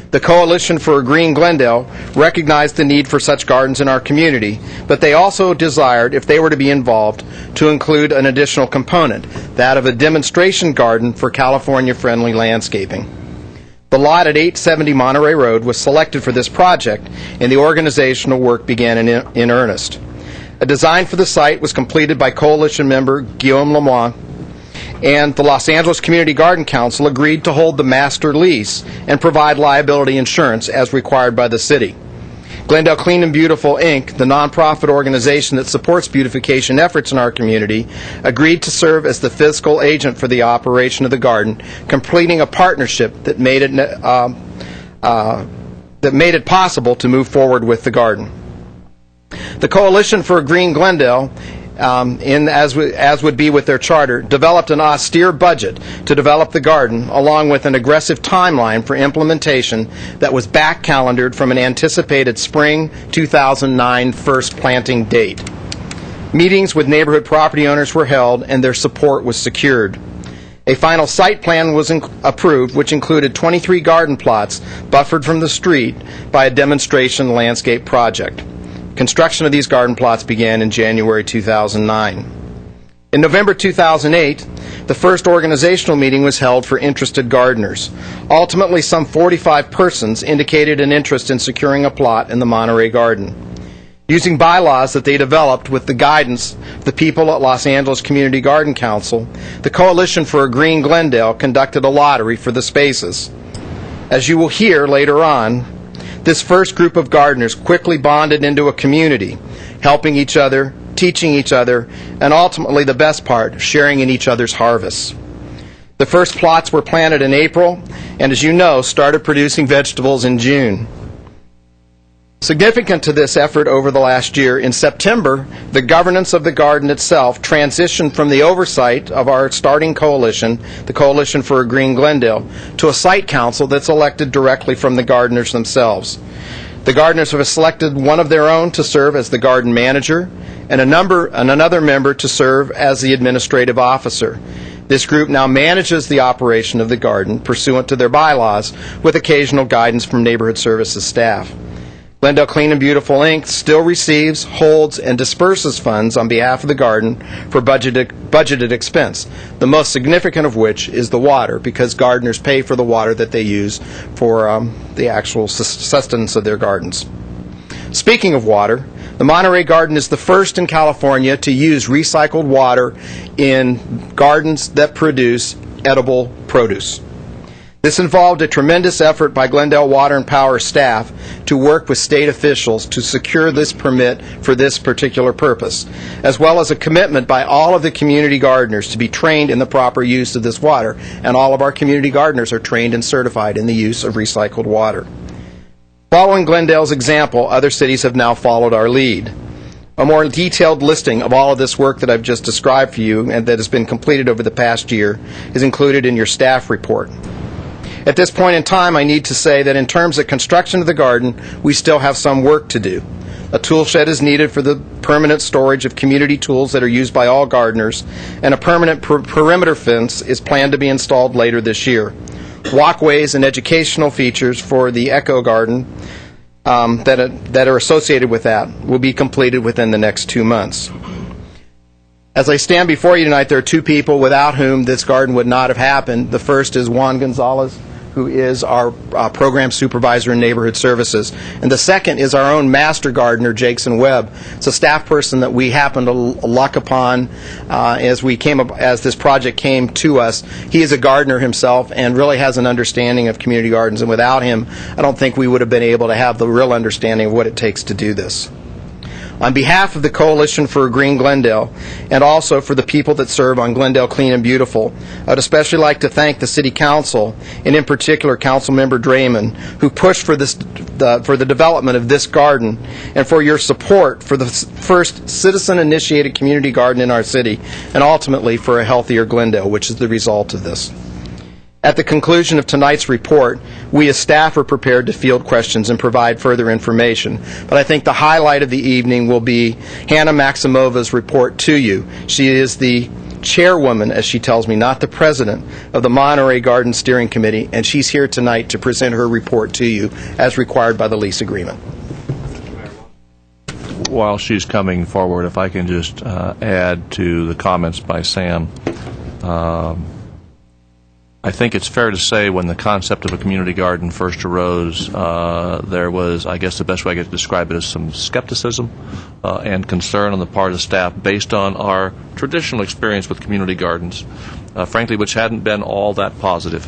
The Coalition for a Green Glendale recognized the need for such gardens in our community, but they also desired, if they were to be involved, to include an additional component, that of a demonstration garden for California-friendly landscaping. The lot at 870 Monterey Road was selected for this project, and the organizational work began in earnest. A design for the site was completed by Coalition member Guillaume Lemoine, and the Los Angeles Community Garden Council agreed to hold the master lease and provide liability insurance as required by the city. Glendale Clean and Beautiful, Inc., the nonprofit organization that supports beautification efforts in our community, agreed to serve as the fiscal agent for the operation of the garden, completing a partnership that made it possible to move forward with the garden. The Coalition for a Green Glendale, as would be with their charter, developed an austere budget to develop the garden, along with an aggressive timeline for implementation that was back-calendared from an anticipated spring 2009 first planting date. Meetings with neighborhood property owners were held, and their support was secured. A final site plan was approved, which included 23 garden plots buffered from the street by a demonstration landscape project. Construction of these garden plots began in January 2009. In November 2008, the first organizational meeting was held for interested gardeners. Ultimately, some 45 persons indicated an interest in securing a plot in the Monterey Garden. Using bylaws that they developed with the guidance of the people at Los Angeles Community Garden Council, the Coalition for a Green Glendale conducted a lottery for the spaces. As you will hear later on, this first group of gardeners quickly bonded into a community, helping each other, teaching each other, and ultimately the best part, sharing in each other's harvests. The first plots were planted in April, and as you know, started producing vegetables in June. Significant to this effort over the last year, in September, the governance of the garden itself transitioned from the oversight of our starting coalition, the Coalition for a Green Glendale, to a site council that's elected directly from the gardeners themselves. The gardeners have selected one of their own to serve as the garden manager and another member to serve as the administrative officer. This group now manages the operation of the garden pursuant to their bylaws with occasional guidance from neighborhood services staff. Glendale Clean and Beautiful, Inc. still receives, holds, and disperses funds on behalf of the garden for budgeted expense, the most significant of which is the water, because gardeners pay for the water that they use for the actual sustenance of their gardens. Speaking of water, the Monterey Garden is the first in California to use recycled water in gardens that produce edible produce. This involved a tremendous effort by Glendale Water and Power staff to work with state officials to secure this permit for this particular purpose, as well as a commitment by all of the community gardeners to be trained in the proper use of this water, and all of our community gardeners are trained and certified in the use of recycled water. Following Glendale's example, other cities have now followed our lead. A more detailed listing of all of this work that I've just described for you and that has been completed over the past year is included in your staff report. At this point in time, I need to say that in terms of construction of the garden, we still have some work to do. A tool shed is needed for the permanent storage of community tools that are used by all gardeners, and a permanent perimeter fence is planned to be installed later this year. Walkways and educational features for the Echo Garden that are associated with that will be completed within the next 2 months. As I stand before you tonight, there are two people without whom this garden would not have happened. The first is Juan Gonzalez, who is our program supervisor in neighborhood services. And the second is our own master gardener, Jason Webb. It's a staff person that we happened to luck upon as this project came to us. He is a gardener himself and really has an understanding of community gardens. And without him, I don't think we would have been able to have the real understanding of what it takes to do this. On behalf of the Coalition for a Green Glendale, and also for the people that serve on Glendale Clean and Beautiful, I'd especially like to thank the City Council, and in particular Councilmember Draymond, who pushed for the development of this garden, and for your support for the first citizen-initiated community garden in our city, and ultimately for a healthier Glendale, which is the result of this. At the conclusion of tonight's report, we as staff are prepared to field questions and provide further information. But I think the highlight of the evening will be Hannah Maximova's report to you. She is the chairwoman, as she tells me, not the president, of the Monterey Garden Steering Committee, and she's here tonight to present her report to you as required by the lease agreement.
While she's coming forward, if I can just add to the comments by Sam. I think it's fair to say when the concept of a community garden first arose, there was, I guess the best way I could describe it is some skepticism and concern on the part of the staff based on our traditional experience with community gardens, frankly, which hadn't been all that positive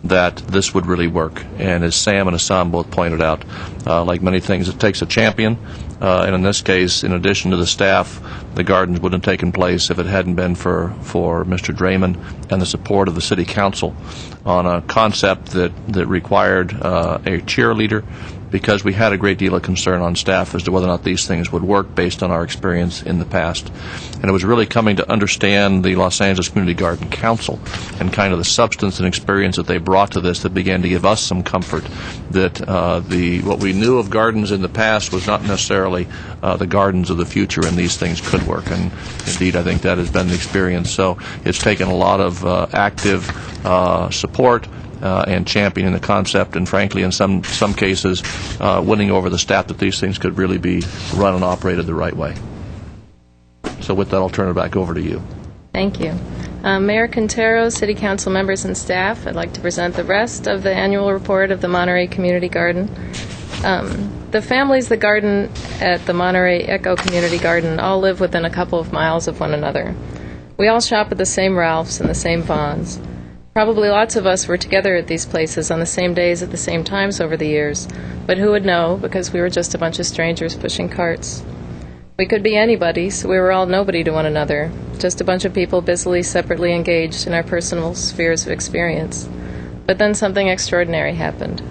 that this would really work. And as Sam and Hassan both pointed out, like many things, it takes a champion. And in this case, in addition to the staff, the gardens wouldn't have taken place if it hadn't been for Mr. Draymond and the support of the City Council on a concept that required a cheerleader, because we had a great deal of concern on staff as to whether or not these things would work based on our experience in the past. And it was really coming to understand the Los Angeles Community Garden Council and kind of the substance and experience that they brought to this that began to give us some comfort that what we knew of gardens in the past was not necessarily the gardens of the future, and these things could work. And indeed, I think that has been the experience. So it's taken a lot of active support and championing the concept, and frankly, in some cases, winning over the staff that these things could really be run and operated the right way. So with that, I'll turn it back over to you.
Thank you. Mayor Quintero, City Council members and staff, I'd like to present the rest of the annual report of the Monterey Community Garden. The families that garden at the Monterey Echo Community Garden all live within a couple of miles of one another. We all shop at the same Ralphs and the same Vons. Probably lots of us were together at these places on the same days at the same times over the years, but who would know, because we were just a bunch of strangers pushing carts. We could be anybody, so we were all nobody to one another, just a bunch of people busily, separately engaged in our personal spheres of experience. But then something extraordinary happened.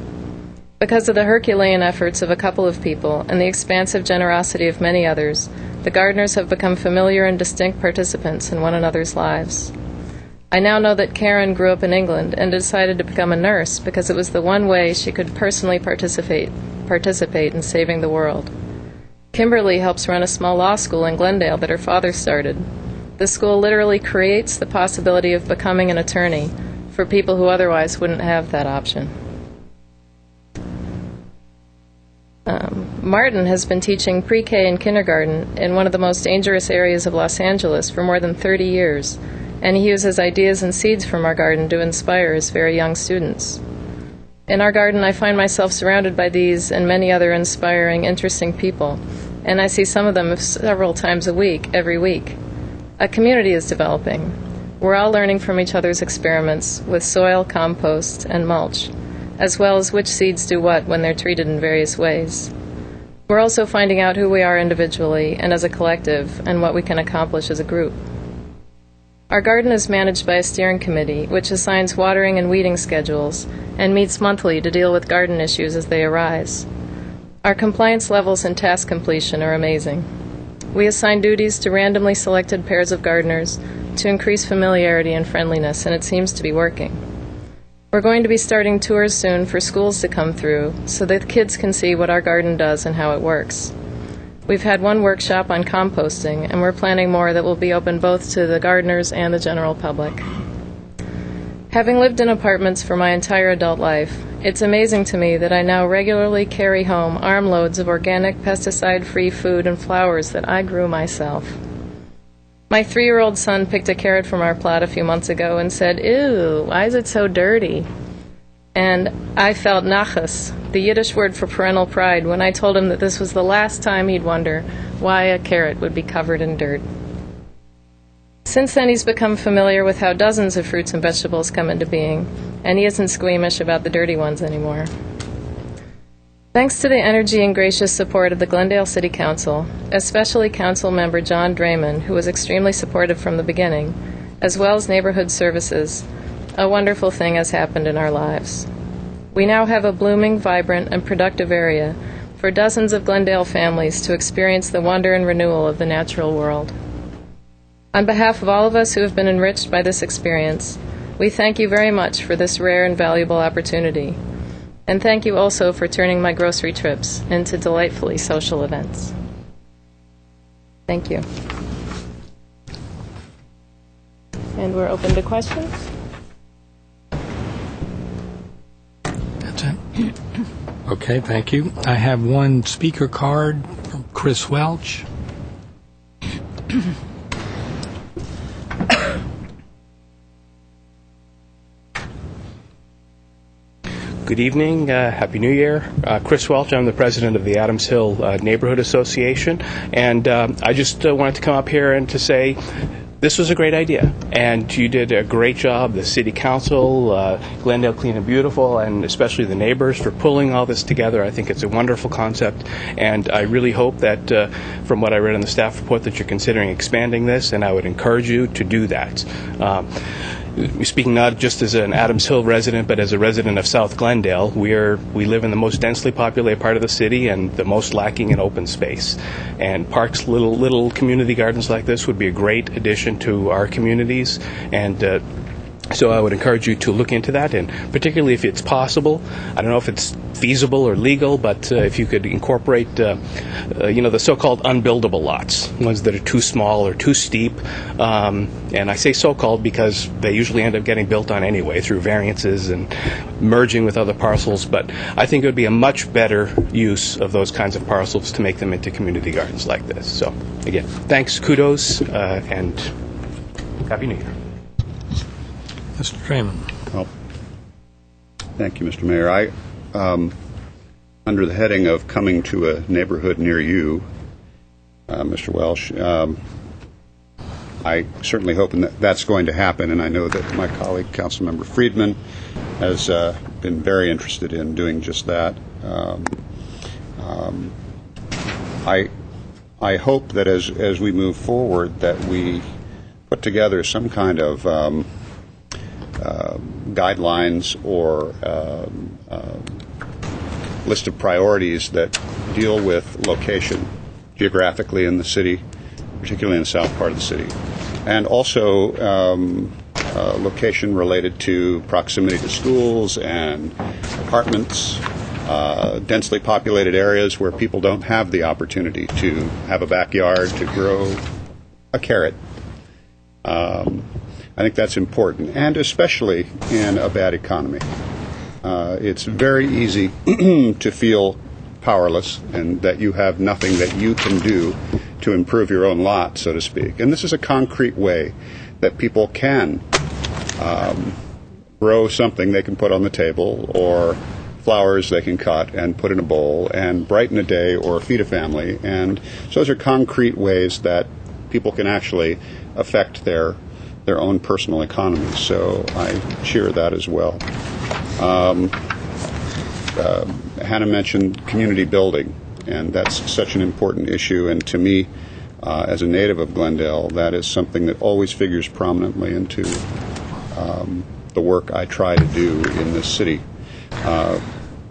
Because of the Herculean efforts of a couple of people and the expansive generosity of many others, the Gardners have become familiar and distinct participants in one another's lives. I now know that Karen grew up in England and decided to become a nurse because it was the one way she could personally participate in saving the world. Kimberly helps run a small law school in Glendale that her father started. The school literally creates the possibility of becoming an attorney for people who otherwise wouldn't have that option. Martin has been teaching pre-K and kindergarten in one of the most dangerous areas of Los Angeles for more than 30 years, and he uses ideas and seeds from our garden to inspire his very young students. In our garden, I find myself surrounded by these and many other inspiring, interesting people, and I see some of them several times a week, every week. A community is developing. We're all learning from each other's experiments with soil, compost, and mulch, as well as which seeds do what when they're treated in various ways. We're also finding out who we are individually and as a collective and what we can accomplish as a group. Our garden is managed by a steering committee, which assigns watering and weeding schedules and meets monthly to deal with garden issues as they arise. Our compliance levels and task completion are amazing. We assign duties to randomly selected pairs of gardeners to increase familiarity and friendliness, and it seems to be working. We're going to be starting tours soon for schools to come through so that kids can see what our garden does and how it works. We've had one workshop on composting, and we're planning more that will be open both to the gardeners and the general public. Having lived in apartments for my entire adult life, it's amazing to me that I now regularly carry home armloads of organic, pesticide-free food and flowers that I grew myself. My 3-year-old son picked a carrot from our plot a few months ago and said, "Ew, why is it so dirty?" And I felt nachas, the Yiddish word for parental pride, when I told him that this was the last time he'd wonder why a carrot would be covered in dirt. Since then, he's become familiar with how dozens of fruits and vegetables come into being, and he isn't squeamish about the dirty ones anymore. Thanks to the energy and gracious support of the Glendale City Council, especially Council Member John Draymond, who was extremely supportive from the beginning, as well as neighborhood services, a wonderful thing has happened in our lives. We now have a blooming, vibrant, and productive area for dozens of Glendale families to experience the wonder and renewal of the natural world. On behalf of all of us who have been enriched by this experience, we thank you very much for this rare and valuable opportunity. And thank you also for turning my grocery trips into delightfully social events. Thank you. And we're open to questions.
That's it. Okay, thank you. I have one speaker card from Chris Welch.
Good evening. Happy New Year. Chris Welch. I'm the president of the Adams Hill Neighborhood Association. And I just wanted to come up here and to say this was a great idea. And you did a great job, the City Council, Glendale Clean and Beautiful, and especially the neighbors for pulling all this together. I think it's a wonderful concept. And I really hope that, from what I read in the staff report, that you're considering expanding this. And I would encourage you to do that. Speaking not just as an Adams Hill resident, but as a resident of South Glendale, we live in the most densely populated part of the city and the most lacking in open space. And parks, little community gardens like this would be a great addition to our communities. And so I would encourage you to look into that, and particularly if it's possible. I don't know if it's feasible or legal, but if you could incorporate, the so-called unbuildable lots, ones that are too small or too steep. And I say so-called because they usually end up getting built on anyway through variances and merging with other parcels. But I think it would be a much better use of those kinds of parcels to make them into community gardens like this. So, again, thanks, kudos, and Happy New Year.
Mr. Draymond.
Well, thank you, Mr. Mayor. I, under the heading of coming to a neighborhood near you, Mr. Welsh, I certainly hope that's going to happen, and I know that my colleague, Councilmember Friedman, has been very interested in doing just that. I hope that as we move forward that we put together some kind of guidelines or list of priorities that deal with location geographically in the city, particularly in the south part of the city, and also location related to proximity to schools and apartments, densely populated areas where people don't have the opportunity to have a backyard to grow a carrot. I think that's important, and especially in a bad economy. It's very easy to feel powerless and that you have nothing that you can do to improve your own lot, so to speak. And this is a concrete way that people can grow something they can put on the table, or flowers they can cut and put in a bowl and brighten a day or feed a family. And so those are concrete ways that people can actually affect their own personal economies. So I cheer that as well. Hannah mentioned community building, and that's such an important issue. And to me, as a native of Glendale, that is something that always figures prominently into the work I try to do in this city.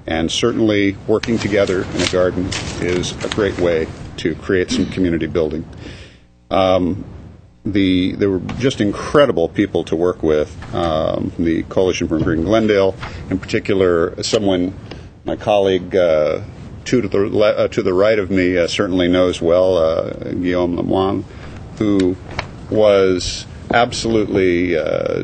And certainly working together in a garden is a great way to create some community building. There were just incredible people to work with. The Coalition for Improving Glendale, in particular, someone, my colleague to the right of me certainly knows well, Guillaume Lemoine, who was absolutely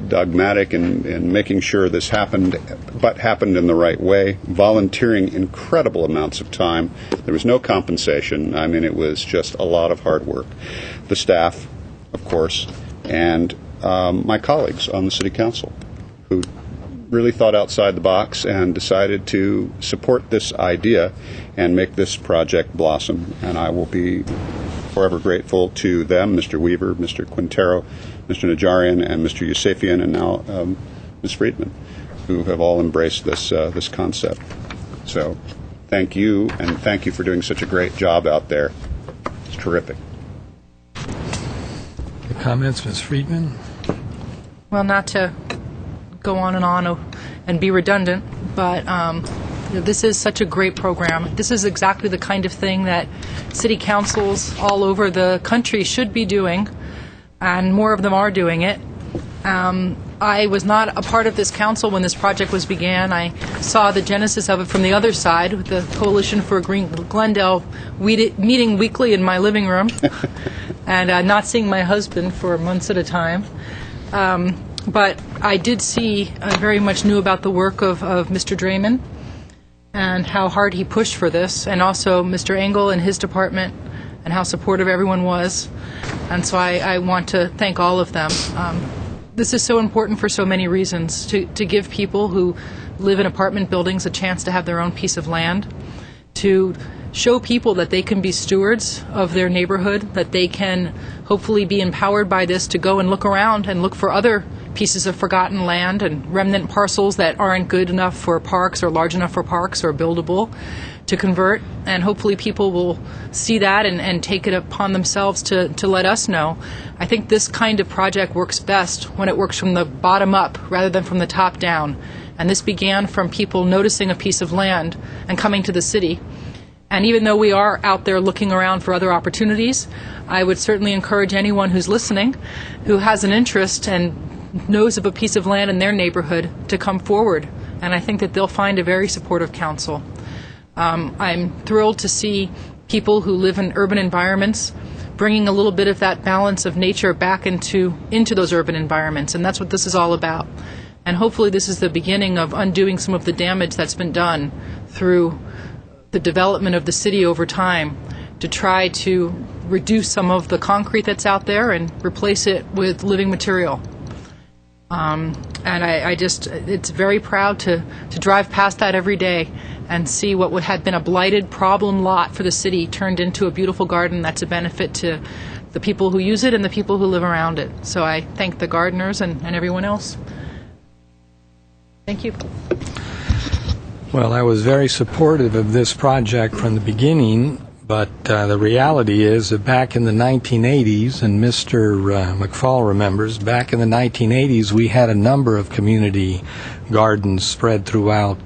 dogmatic in making sure this happened, but happened in the right way, volunteering incredible amounts of time. There was no compensation. I mean, it was just a lot of hard work. The staff, of course, and my colleagues on the City Council, who really thought outside the box and decided to support this idea and make this project blossom. And I will be forever grateful to them, Mr. Weaver, Mr. Quintero, Mr. Najarian, and Mr. Yusefian, and now Ms. Friedman, who have all embraced this concept. So thank you, and thank you for doing such a great job out there. It's terrific.
Comments, Ms. Friedman?
Well, not to go on and be redundant, but this is such a great program. This is exactly the kind of thing that city councils all over the country should be doing, and more of them are doing it. I was not a part of this council when this project was began. I saw the genesis of it from the other side, with the Coalition for Green Glendale meeting weekly in my living room and not seeing my husband for months at a time. But I did see, very much knew about the work of Mr. Draymond and how hard he pushed for this, and also Mr. Engel and his department, and how supportive everyone was. And so I want to thank all of them. This is so important for so many reasons, to give people who live in apartment buildings a chance to have their own piece of land, to show people that they can be stewards of their neighborhood, that they can hopefully be empowered by this to go and look around and look for other pieces of forgotten land and remnant parcels that aren't good enough for parks or large enough for parks or buildable, to convert. And hopefully people will see that and take it upon themselves to let us know. I think this kind of project works best when it works from the bottom up rather than from the top down. And this began from people noticing a piece of land and coming to the city. And even though we are out there looking around for other opportunities, I would certainly encourage anyone who's listening, who has an interest and knows of a piece of land in their neighborhood, to come forward. And I think that they'll find a very supportive council. I'm thrilled to see people who live in urban environments bringing a little bit of that balance of nature back into those urban environments, and that's what this is all about. And hopefully this is the beginning of undoing some of the damage that's been done through the development of the city over time, to try to reduce some of the concrete that's out there and replace it with living material. And it's very proud to drive past that every day and see what had been a blighted problem lot for the city turned into a beautiful garden that's a benefit to the people who use it and the people who live around it. So I thank the gardeners and everyone else. Thank you.
Well, I was very supportive of this project from the beginning, But the reality is that back in the 1980s, and Mr. McFall remembers, back in the 1980s, we had a number of community gardens spread throughout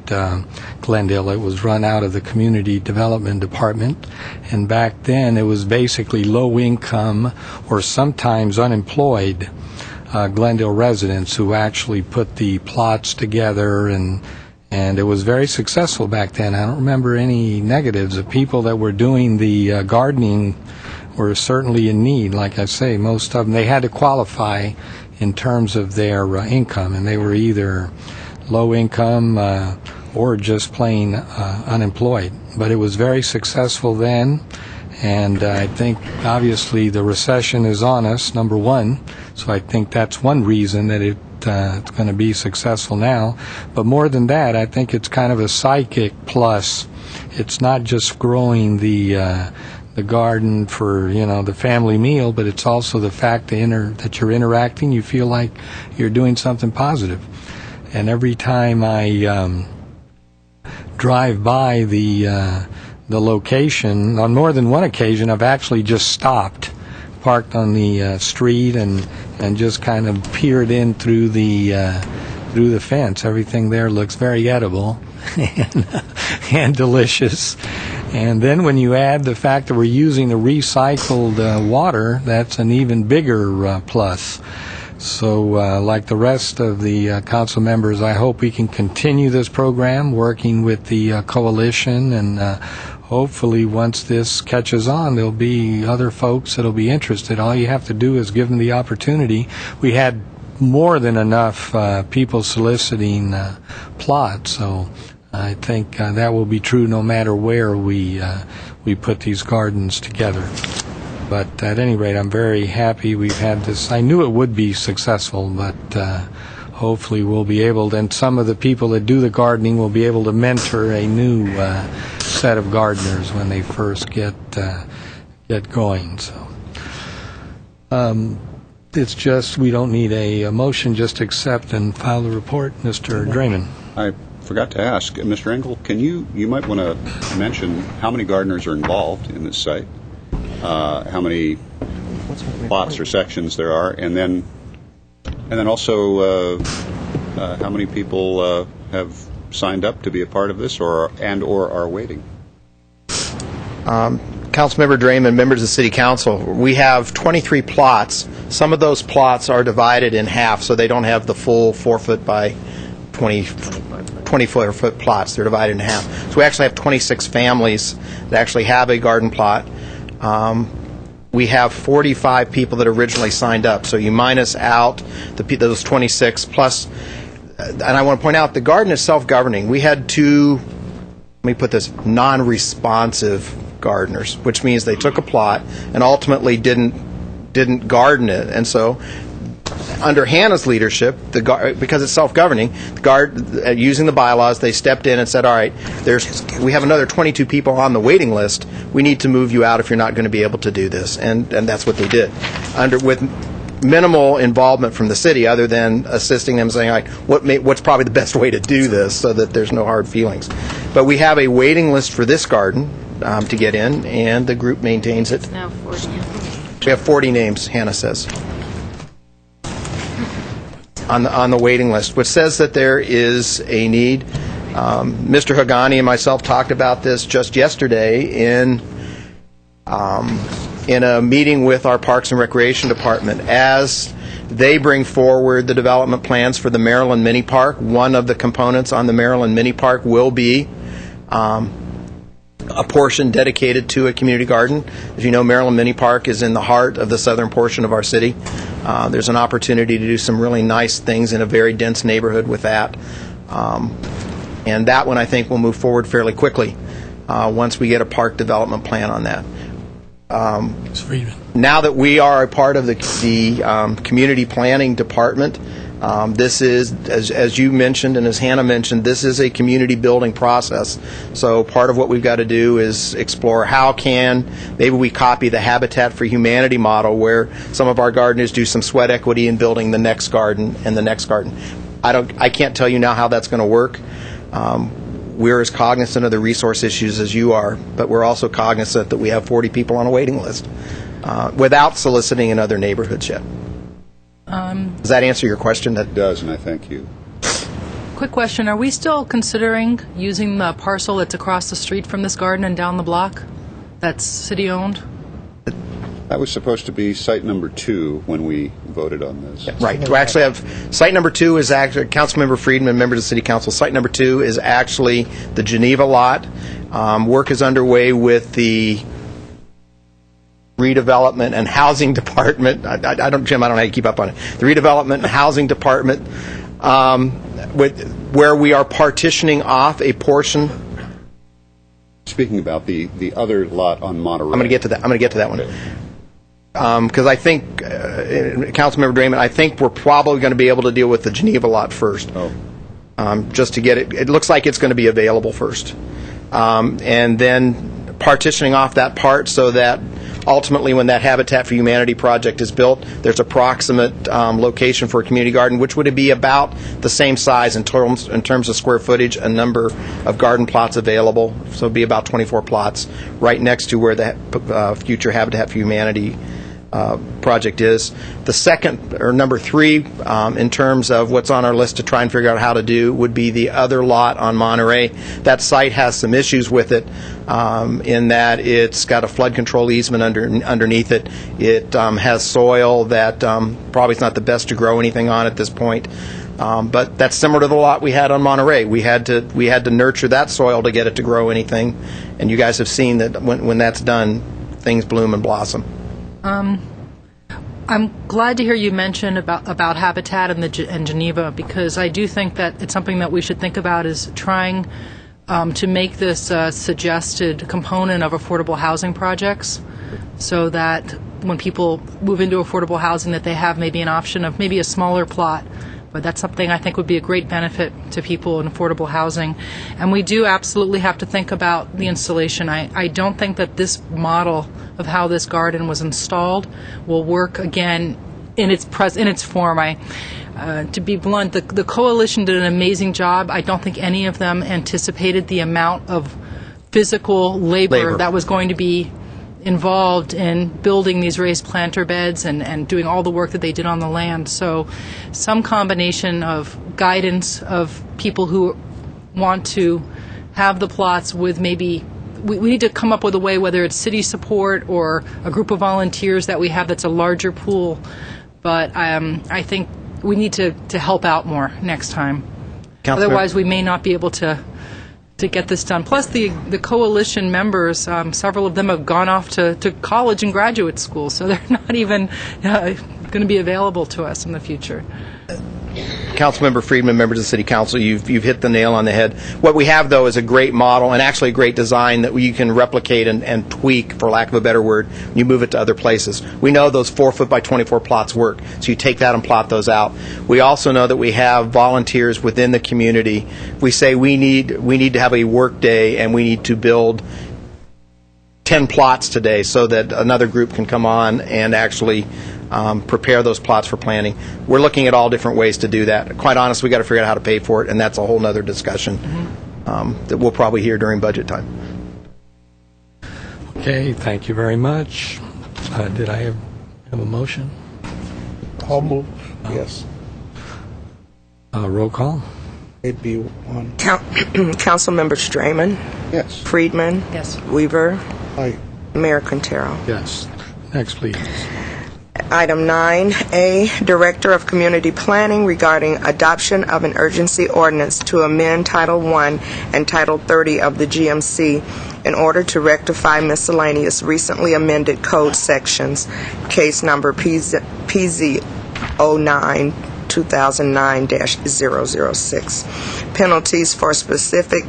Glendale. It was run out of the Community Development Department, and back then it was basically low-income or sometimes unemployed Glendale residents who actually put the plots together, and it was very successful back then. I don't remember any negatives. The people that were doing the gardening were certainly in need. Like I say, most of them, they had to qualify in terms of their income, and they were either low income or just plain unemployed. But it was very successful then, and I think obviously the recession is on us, number one, so I think that's one reason that it's going to be successful now. But more than that, I think it's kind of a psychic plus. It's not just growing the garden for the family meal, but it's also the fact that you're interacting. You feel like you're doing something positive. And every time I drive by the location, on more than one occasion, I've actually just stopped, parked on the street, and just kind of peered in through the fence. Everything there looks very edible and delicious. And then when you add the fact that we're using the recycled water, that's an even bigger plus. So like the rest of the council members, I hope we can continue this program, working with the coalition, and hopefully once this catches on, there'll be other folks that'll be interested. All you have to do is give them the opportunity. We had more than enough people soliciting plots, so I think that will be true no matter where we put these gardens together. But at any rate, I'm very happy we've had this. I knew it would be successful, but hopefully we'll be able to, and some of the people that do the gardening will be able to mentor a new set of gardeners when they first get going. So it's just, we don't need a motion, just accept and file the report. Mr. Draymond.
I forgot to ask, Mr. Engel, you might want to mention how many gardeners are involved in this site, how many plots or sections there are, and then also how many people have signed up to be a part of this or are waiting.
Councilmember Draymond, members of the City Council, we have 23 plots. Some of those plots are divided in half, so they don't have the full 4-foot by 20-foot plots. They're divided in half. So we actually have 26 families that actually have a garden plot. We have 45 people that originally signed up. So you minus out those 26 plus, and I want to point out the garden is self-governing. We had two, let me put this, non-responsive gardeners, which means they took a plot and ultimately didn't garden it. And so under Hannah's leadership, because it's self-governing, using the bylaws, they stepped in and said, all right, we have another 22 people on the waiting list. We need to move you out if you're not going to be able to do this. And that's what they did. With minimal involvement from the city, other than assisting them, saying, like, what's probably the best way to do this so that there's no hard feelings. But we have a waiting list for this garden to get in, and the group maintains it.
It's now 40.
We have 40 names, Hannah says, on the waiting list, which says that there is a need. Mr. Hagani and myself talked about this just yesterday in a meeting with our Parks and Recreation Department. As they bring forward the development plans for the Maryland Mini Park, one of the components on the Maryland Mini Park will be a portion dedicated to a community garden. As you know, Maryland Mini Park is in the heart of the southern portion of our city. There's an opportunity to do some really nice things in a very dense neighborhood with that. And that one, I think, will move forward fairly quickly once we get a park development plan on that. Now that we are a part of the community planning department, this is, as you mentioned and as Hannah mentioned, this is a community building process. So part of what we've got to do is explore how maybe we copy the Habitat for Humanity model, where some of our gardeners do some sweat equity in building the next garden and the next garden. I can't tell you now how that's going to work. we're as cognizant of the resource issues as you are, but we're also cognizant that we have 40 people on a waiting list without soliciting in other neighborhoods yet. Does that answer your question?
It does, and I thank you.
Quick question. Are we still considering using the parcel that's across the street from this garden and down the block that's city-owned?
That was supposed to be site number 2 when we voted on this.
Right. We actually have site number 2 is actually Councilmember Friedman, members of the City Council. Site number 2 is actually the Geneva lot. Work is underway with the redevelopment and housing department. I don't, Jim, I don't know how you keep up on it. The redevelopment and housing department, where we are partitioning off a portion.
Speaking about the other lot on Monterey.
I'm going to get to that one. Because I think, Councilmember Draymond, I think we're probably going to be able to deal with the Geneva lot first. Just to get it. It looks like it's going to be available first. And then partitioning off that part so that ultimately when that Habitat for Humanity project is built, there's a proximate location for a community garden, which would be about the same size in terms of square footage and number of garden plots available. So it'd be about 24 plots right next to where the future Habitat for Humanity project is. The second, or number 3, in terms of what's on our list to try and figure out how to do, would be the other lot on Monterey. That site has some issues with it in that it's got a flood control easement underneath it. It has soil that probably is not the best to grow anything on at this point. But that's similar to the lot we had on Monterey. We had to nurture that soil to get it to grow anything, and you guys have seen that when that's done, things bloom and blossom.
I'm glad to hear you mention about Habitat and Geneva, because I do think that it's something that we should think about is trying to make this a suggested component of affordable housing projects, so that when people move into affordable housing that they have maybe an option of maybe a smaller plot. But that's something I think would be a great benefit to people in affordable housing. And we do absolutely have to think about the installation. I don't think that this model of how this garden was installed will work again in its form. To be blunt, the coalition did an amazing job. I don't think any of them anticipated the amount of physical labor that was going to be involved in building these raised planter beds and doing all the work that they did on the land. So some combination of guidance of people who want to have the plots with maybe, we need to come up with a way, whether it's city support or a group of volunteers that we have that's a larger pool. But I think we need to help out more next time. Otherwise we may not be able to get this done. Plus, the coalition members, several of them have gone off to college and graduate school, so they're not even going to be available to us in the future.
Councilmember Friedman, members of the City Council, you've hit the nail on the head. What we have, though, is a great model and actually a great design that you can replicate and tweak, for lack of a better word, when you move it to other places. We know those 4-foot by 24 plots work, so you take that and plot those out. We also know that we have volunteers within the community. We say we need to have a work day and we need to build 10 plots today so that another group can come on and actually prepare those plots for planting. We're looking at all different ways to do that. Quite honestly, we've got to figure out how to pay for it, and that's a whole other discussion that we'll probably hear during budget time.
Okay, thank you very much. Did I have a motion?
I'll move. Yes.
Roll call.
It'd be one.
Council members Draymond.
Yes.
Friedman.
Yes.
Weaver.
Aye.
Mayor Quintero.
Yes. Next, please.
Item 9A, Director of Community Planning regarding adoption of an urgency ordinance to amend Title I and Title 30 of the GMC in order to rectify miscellaneous recently amended code sections, case number PZ09-2009-006. Penalties for specific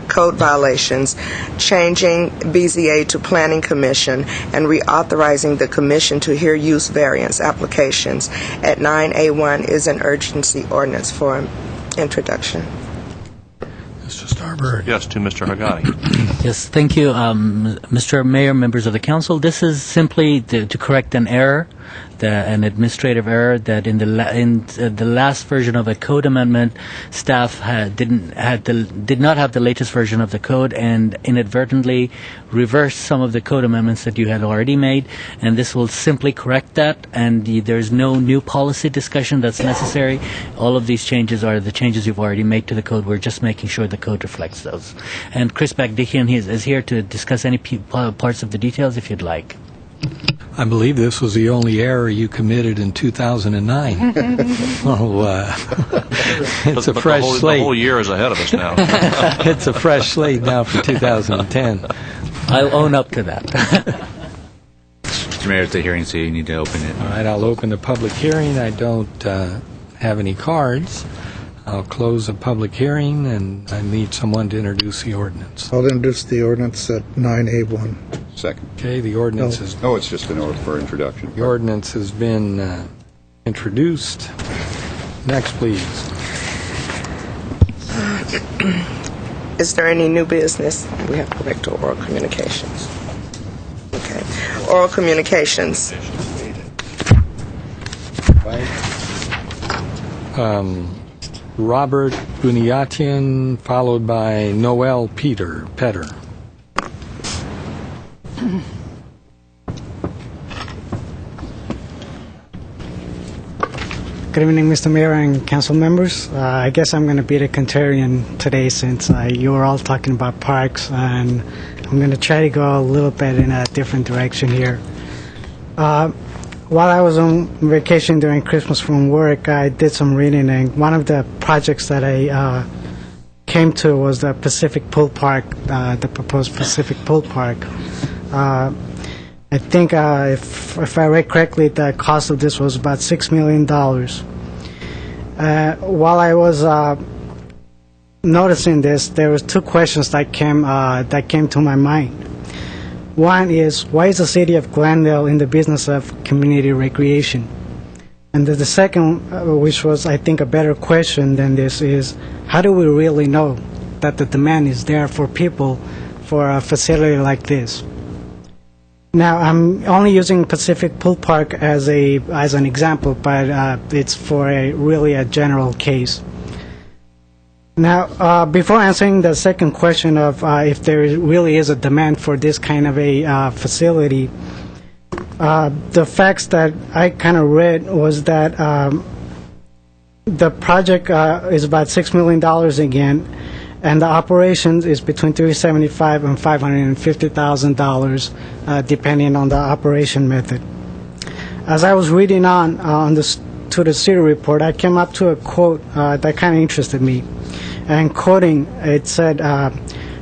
code violations, changing BZA to Planning Commission, and reauthorizing the Commission to hear use variance applications. At 9A1 is an urgency ordinance for introduction.
Mr. Starbird.
Yes, to Mr. Hagani.
Yes, thank you, Mr. Mayor, members of the council. This is simply to correct an error an administrative error that in the last version of a code amendment, staff did not have the latest version of the code and inadvertently reversed some of the code amendments that you had already made, and this will simply correct that, and there's no new policy discussion that's necessary. All of these changes are the changes you've already made to the code. We're just making sure the code reflects those. And Chris Bagdikian is here to discuss any parts of the details if you'd like.
I believe this was the only error you committed in 2009. It's a fresh slate.
The whole year is ahead of us now.
It's a fresh slate now for 2010.
I'll own up to that.
Mr. Mayor, it's a hearing, so you need to open it.
All right, I'll open the public hearing. I don't have any cards. I'll close the public hearing, and I need someone to introduce the ordinance.
I'll introduce the ordinance at 9A1.
Second.
Okay, the ordinance is...
No, it's just an order for introduction.
The ordinance has been introduced. Next, please.
Is there any new business? We have to go back to oral communications. Okay. Oral communications.
Robert Buniatian, followed by Noel Petter.
Good evening, Mr. Mayor and council members. I guess I'm going to be the contrarian today since you were all talking about parks, and I'm going to try to go a little bit in a different direction here. While I was on vacation during Christmas from work, I did some reading, and one of the projects that I came to was the Pacific Pool Park, the proposed Pacific Pool Park. I think if I read correctly, the cost of this was about $6 million. While I was noticing this, there was two questions that came to my mind. One is, why is the city of Glendale in the business of community recreation? And the second, which was, I think, a better question than this, is how do we really know that the demand is there for people for a facility like this? Now, I'm only using Pacific Pool Park as an example, but it's for really a general case. Now, before answering the second question of if there really is a demand for this kind of a facility, the facts that I kind of read was that the project is about $6 million again, and the operations is between $375,000 and $550,000, depending on the operation method. As I was reading to the city report, I came up to a quote that kind of interested me. And quoting, it said,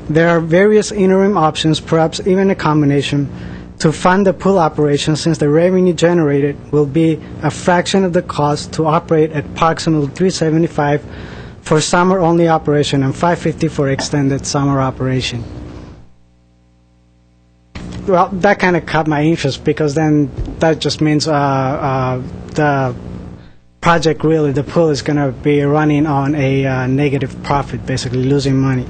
there are various interim options, perhaps even a combination, to fund the pool operation since the revenue generated will be a fraction of the cost to operate at approximately $375,000 for summer-only operation and $550,000 for extended summer operation. Well, that kind of caught my interest because then that just means the project, really, the pool is going to be running on a negative profit, basically losing money.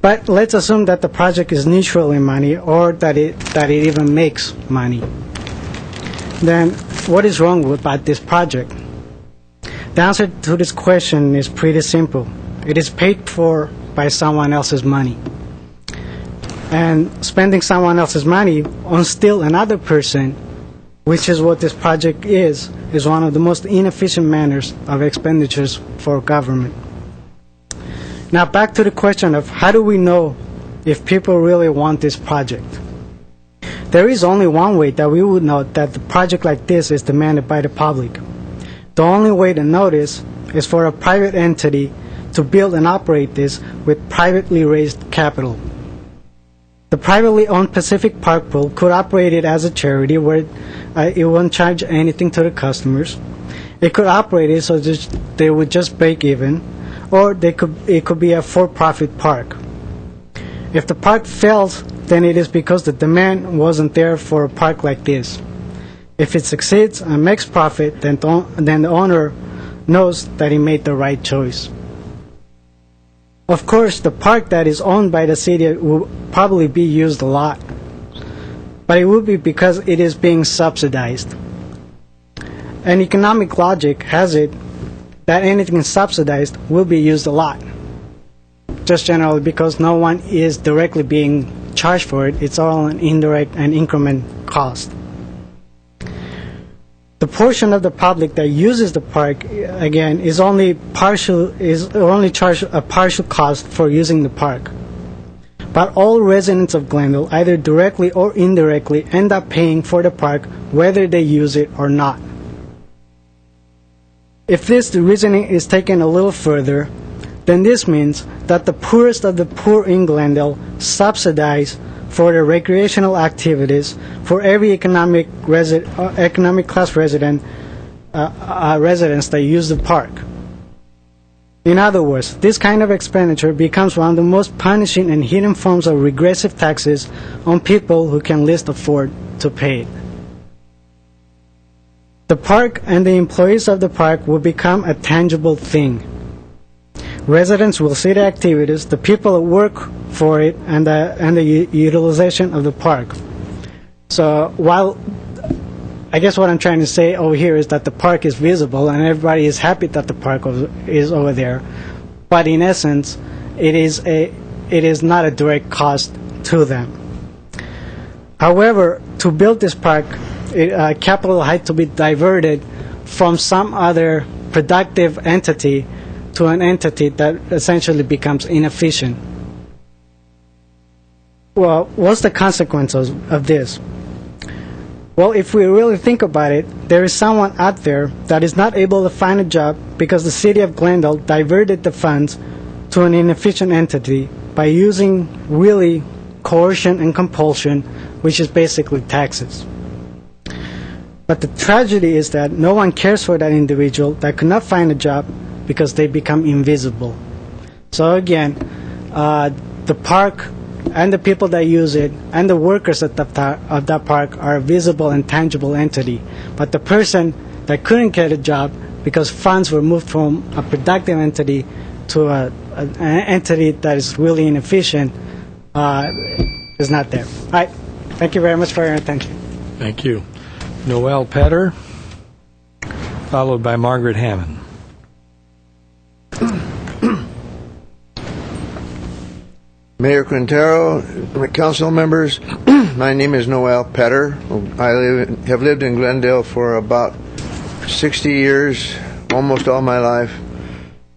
But let's assume that the project is neutral in money, or that it even makes money. Then what is wrong about this project? The answer to this question is pretty simple. It is paid for by someone else's money. And spending someone else's money on still another person, which is what this project is one of the most inefficient manners of expenditures for government. Now back to the question of how do we know if people really want this project? There is only one way that we would know that the project like this is demanded by the public. The only way to know this is for a private entity to build and operate this with privately raised capital. The privately owned Pacific Park Pool could operate it as a charity where it won't charge anything to the customers. It could operate it so that they would just break even, or it could be a for-profit park. If the park fails, then it is because the demand wasn't there for a park like this. If it succeeds and makes profit, then the owner knows that he made the right choice. Of course, the park that is owned by the city will probably be used a lot. but it would be because it is being subsidized. And economic logic has it that anything subsidized will be used a lot. Just generally because no one is directly being charged for it, it's all an indirect and increment cost. The portion of the public that uses the park, again, is only charged a partial cost for using the park. But all residents of Glendale, either directly or indirectly, end up paying for the park whether they use it or not. If this reasoning is taken a little further, then this means that the poorest of the poor in Glendale subsidize for the recreational activities for every economic class residents that use the park. In other words, this kind of expenditure becomes one of the most punishing and hidden forms of regressive taxes on people who can least afford to pay it. The park and the employees of the park will become a tangible thing. Residents will see the activities, the people that work for it, and the utilization of the park. So while I guess what I'm trying to say over here is that the park is visible and everybody is happy that the park is over there, but in essence, it is not a direct cost to them. However, to build this park, capital had to be diverted from some other productive entity to an entity that essentially becomes inefficient. Well, what's the consequences of this? Well, if we really think about it, there is someone out there that is not able to find a job because the city of Glendale diverted the funds to an inefficient entity by using really coercion and compulsion, which is basically taxes. But the tragedy is that no one cares for that individual that could not find a job because they become invisible. So again, the park and the people that use it and the workers of that park are a visible and tangible entity. But the person that couldn't get a job because funds were moved from a productive entity to an entity that is really inefficient is not there. All right. Thank you very much for your attention.
Thank you. Noel Petter, followed by Margaret Hammond.
Mayor Quintero, council members, my name is Noel Petter. I have lived in Glendale for about 60 years, almost all my life,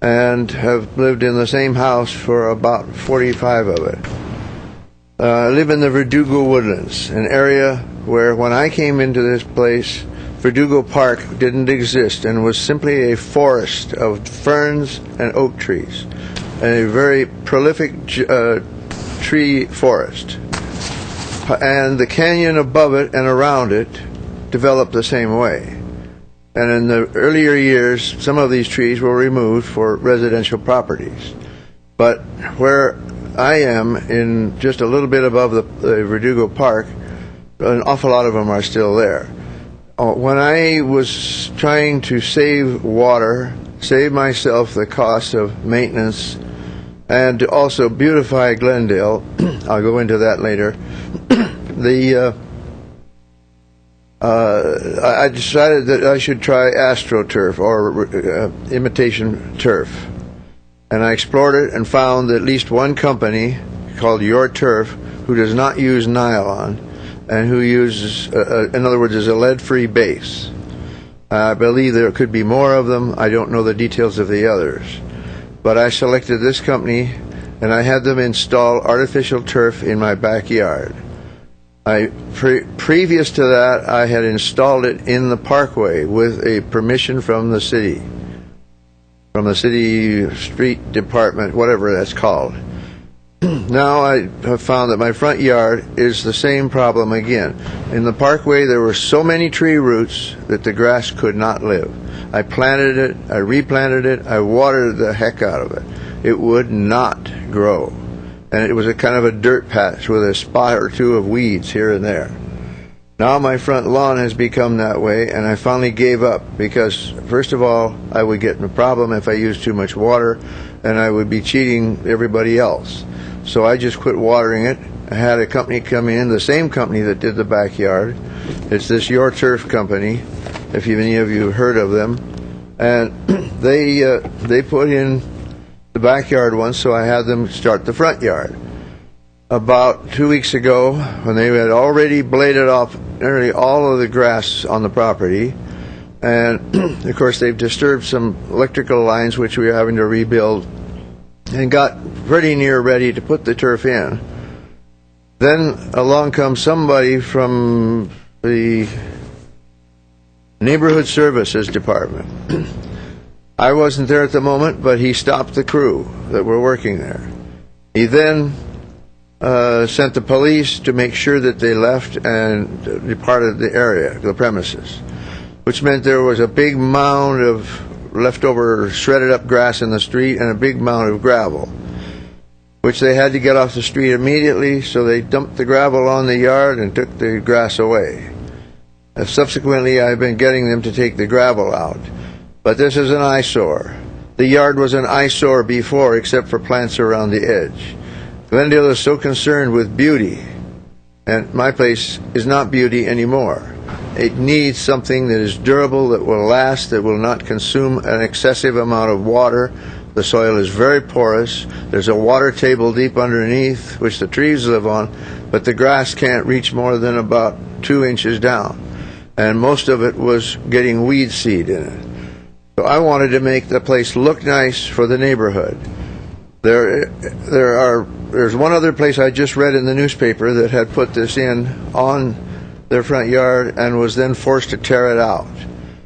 and have lived in the same house for about 45 of it. I live in the Verdugo Woodlands, an area where when I came into this place, Verdugo Park didn't exist and was simply a forest of ferns and oak trees, and a very prolific tree forest. And the canyon above it and around it developed the same way. And in the earlier years, some of these trees were removed for residential properties. But where I am, in just a little bit above the Verdugo Park, an awful lot of them are still there. When I was trying to save water, save myself the cost of maintenance, and to also beautify Glendale, I'll go into that later, I decided that I should try AstroTurf, or imitation turf. And I explored it and found at least one company called Your Turf who does not use nylon and who uses, in other words, is a lead-free base. I believe there could be more of them. I don't know the details of the others. But I selected this company, and I had them install artificial turf in my backyard. Previous to that, I had installed it in the parkway with a permission from the city street department, whatever that's called. Now I have found that my front yard is the same problem again. In the parkway there were so many tree roots that the grass could not live. I planted it, I replanted it, I watered the heck out of it. It would not grow. And it was a kind of a dirt patch with a spot or two of weeds here and there. Now my front lawn has become that way, and I finally gave up because, first of all, I would get in a problem if I used too much water, and I would be cheating everybody else. So I just quit watering it, I had a company come in, the same company that did the backyard. It's this Your Turf company, if any of you have heard of them. And they put in the backyard once, so I had them start the front yard. About 2 weeks ago, when they had already bladed off nearly all of the grass on the property, and of course they've disturbed some electrical lines which we are having to rebuild, and got pretty near ready to put the turf in. Then along comes somebody from the Neighborhood Services Department. I wasn't there at the moment, but he stopped the crew that were working there. He then sent the police to make sure that they left and departed the area, the premises, which meant there was a big mound of leftover shredded up grass in the street and a big mound of gravel, which they had to get off the street immediately, so they dumped the gravel on the yard and took the grass away. Subsequently, I've been getting them to take the gravel out. But this is an eyesore. The yard was an eyesore before, except for plants around the edge. Glendale is so concerned with beauty, and my place is not beauty anymore. It needs something that is durable, that will last, that will not consume an excessive amount of water. The soil is very porous. There's a water table deep underneath, which the trees live on, but the grass can't reach more than about 2 inches down. And most of it was getting weed seed in it. So I wanted to make the place look nice for the neighborhood. There's one other place I just read in the newspaper that had put this in on their front yard and was then forced to tear it out.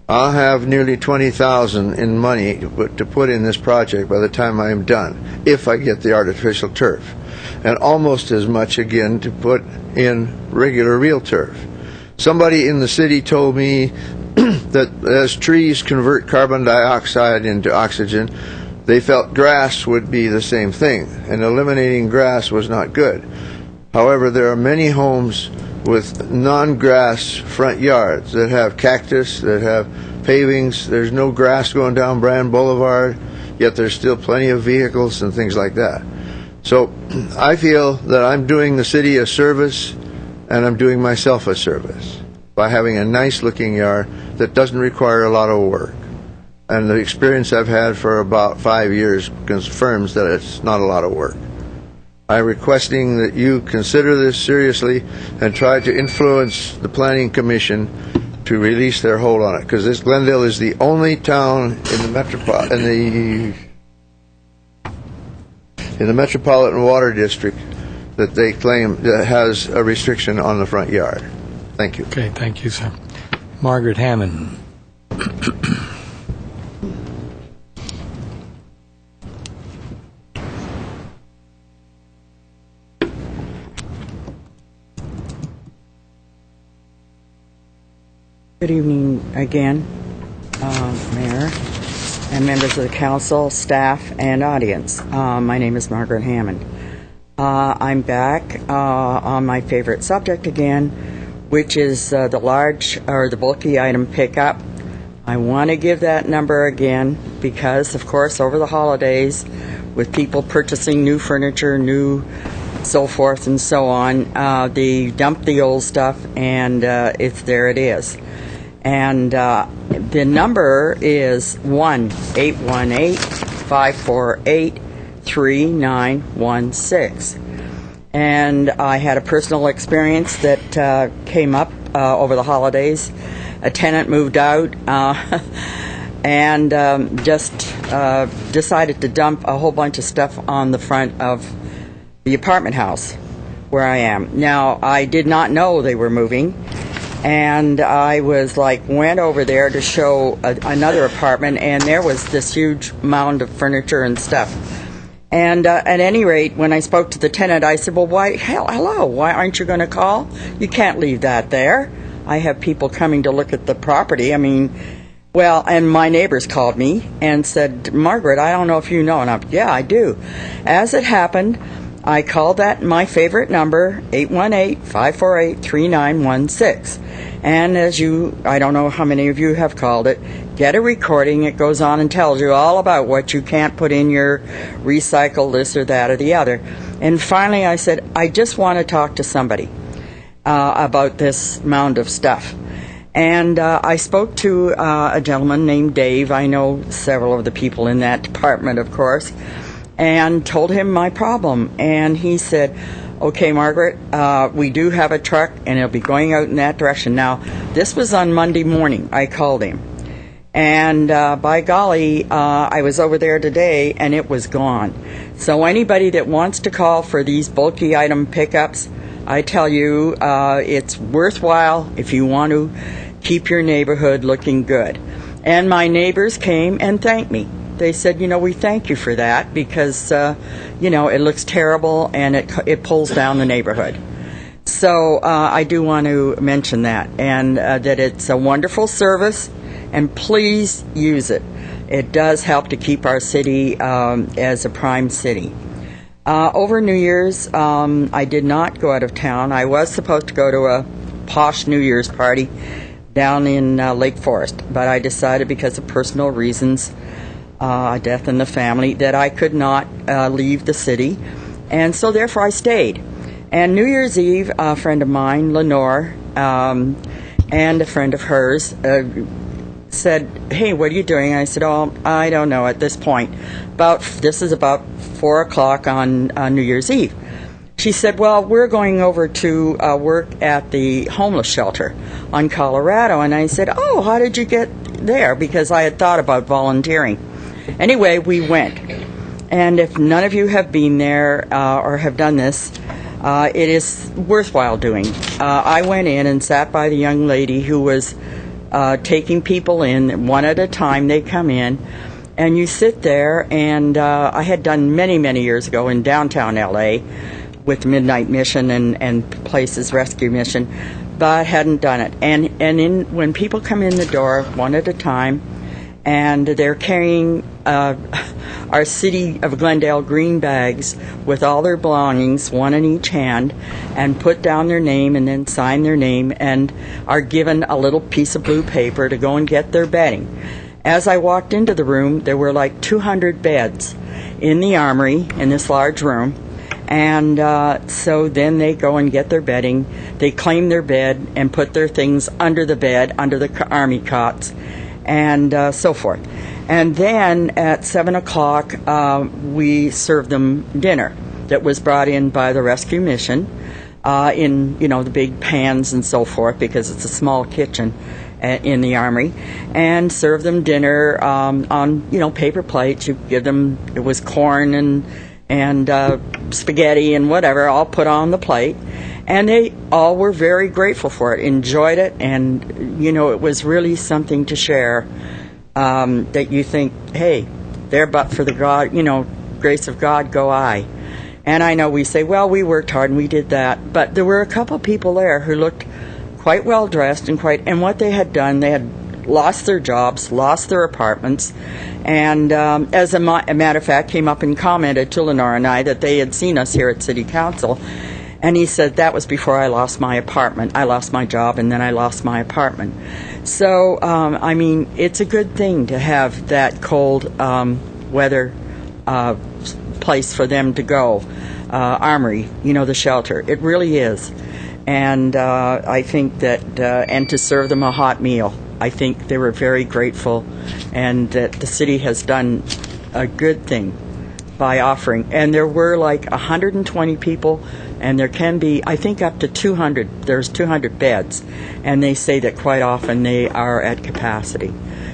I'll have nearly $20,000 in money to put in this project by the time I am done, if I get the artificial turf, and almost as much again to put in regular real turf. Somebody in the city told me that as trees convert carbon dioxide into oxygen, they felt grass would be the same thing, and eliminating grass was not good. However, there are many homes with non-grass front yards that have cactus, that have pavings. There's no grass going down Brand Boulevard, yet there's still plenty of vehicles and things like that. So I feel that I'm doing the city a service, and I'm doing myself a service by having a nice-looking yard that doesn't require a lot of work. And the experience I've had for about 5 years confirms that it's not a lot of work. I'm requesting that you consider this seriously and try to influence the Planning Commission to release their hold on it, because this Glendale is the only town in the Metropolitan Water District that they claim that has a restriction on the front yard. Thank you.
Okay, thank you, sir. Margaret Hammond.
Good evening again, Mayor and members of the council, staff, and audience. My name is Margaret Hammond. I'm back on my favorite subject again, which is the large or the bulky item pickup. I want to give that number again because, of course, over the holidays, with people purchasing new furniture, new so forth and so on, they dump the old stuff, and there it is. And the number is 1-818-548-3916. And I had a personal experience that came up over the holidays. A tenant moved out and just decided to dump a whole bunch of stuff on the front of the apartment house where I am. Now, I did not know they were moving. And I went over there to show another apartment, and there was this huge mound of furniture and stuff. And at any rate, when I spoke to the tenant, I said, well, hello, why aren't you going to call? You can't leave that there. I have people coming to look at the property. And my neighbors called me and said, Margaret, I don't know if you know. And yeah, I do. As it happened, I called that my favorite number, 818-548-3916. And I don't know how many of you have called it, get a recording. It goes on and tells you all about what you can't put in your recycle, this or that or the other. And finally I said, I just want to talk to somebody about this mound of stuff. And I spoke to a gentleman named Dave. I know several of the people in that department, of course, and told him my problem. And he said, okay, Margaret, we do have a truck, and it'll be going out in that direction. Now, this was on Monday morning. I called him. And by golly, I was over there today, and it was gone. So anybody that wants to call for these bulky item pickups, I tell you, it's worthwhile if you want to keep your neighborhood looking good. And my neighbors came and thanked me. They said, we thank you for that because, it looks terrible and it pulls down the neighborhood. So I do want to mention that, and that it's a wonderful service, and please use it. It does help to keep our city as a prime city. Over New Year's, I did not go out of town. I was supposed to go to a posh New Year's party down in Lake Forest, but I decided because of personal reasons, a death in the family, that I could not leave the city, and so therefore I stayed. And New Year's Eve, a friend of mine, Lenore, and a friend of hers, said, hey, what are you doing? I said, oh, I don't know at this point. This is about 4 o'clock on New Year's Eve. She said, well, we're going over to work at the homeless shelter on Colorado. And I said, oh, how did you get there? Because I had thought about volunteering. Anyway, we went. And if none of you have been there or have done this, it is worthwhile doing. I went in and sat by the young lady who was taking people in. One at a time they come in. And you sit there, and I had done many, many years ago in downtown L.A., with Midnight Mission and places, Rescue Mission, but hadn't done it. And when people come in the door one at a time, and they're carrying our City of Glendale green bags with all their belongings, one in each hand, and put down their name and then sign their name and are given a little piece of blue paper to go and get their bedding. As I walked into the room, there were like 200 beds in the armory in this large room. And so then they go and get their bedding. They claim their bed and put their things under the bed, under the army cots, and so forth. And then at 7 o'clock, we served them dinner that was brought in by the Rescue Mission in, the big pans and so forth, because it's a small kitchen in the armory, and serve them dinner on paper plates. You give them, it was corn and spaghetti and whatever, all put on the plate, and they all were very grateful for it, enjoyed it, and it was really something to share. That you think, hey, there but for the grace of God go I. And I know we say, well, we worked hard and we did that, but there were a couple people there who looked quite well dressed and what they had done, they had lost their jobs, lost their apartments, and as a matter of fact, came up and commented to Lenore and I that they had seen us here at City Council, and he said, that was before I lost my apartment. I lost my job, and then I lost my apartment. So, it's a good thing to have that cold weather place for them to go, armory, the shelter. It really is. And I think that, and to serve them a hot meal. I think they were very grateful, and that the city has done a good thing by offering. And there were like 120 people, and there can be, I think, up to 200. There's 200 beds, and they say that quite often they are at capacity.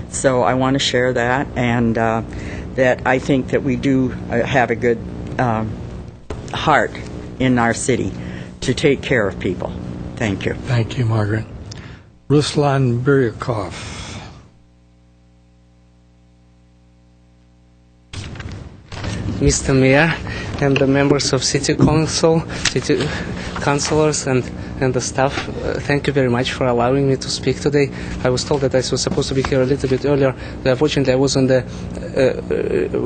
So I want to share that, and that I think that we do have a good heart in our city to take care of people. Thank you.
Thank you, Margaret. Ruslan Buryakov.
Mr. Mayor and the members of City Council, City Councilors, and and the staff. Thank you very much for allowing me to speak today. I was told that I was supposed to be here a little bit earlier. Unfortunately, I was on the,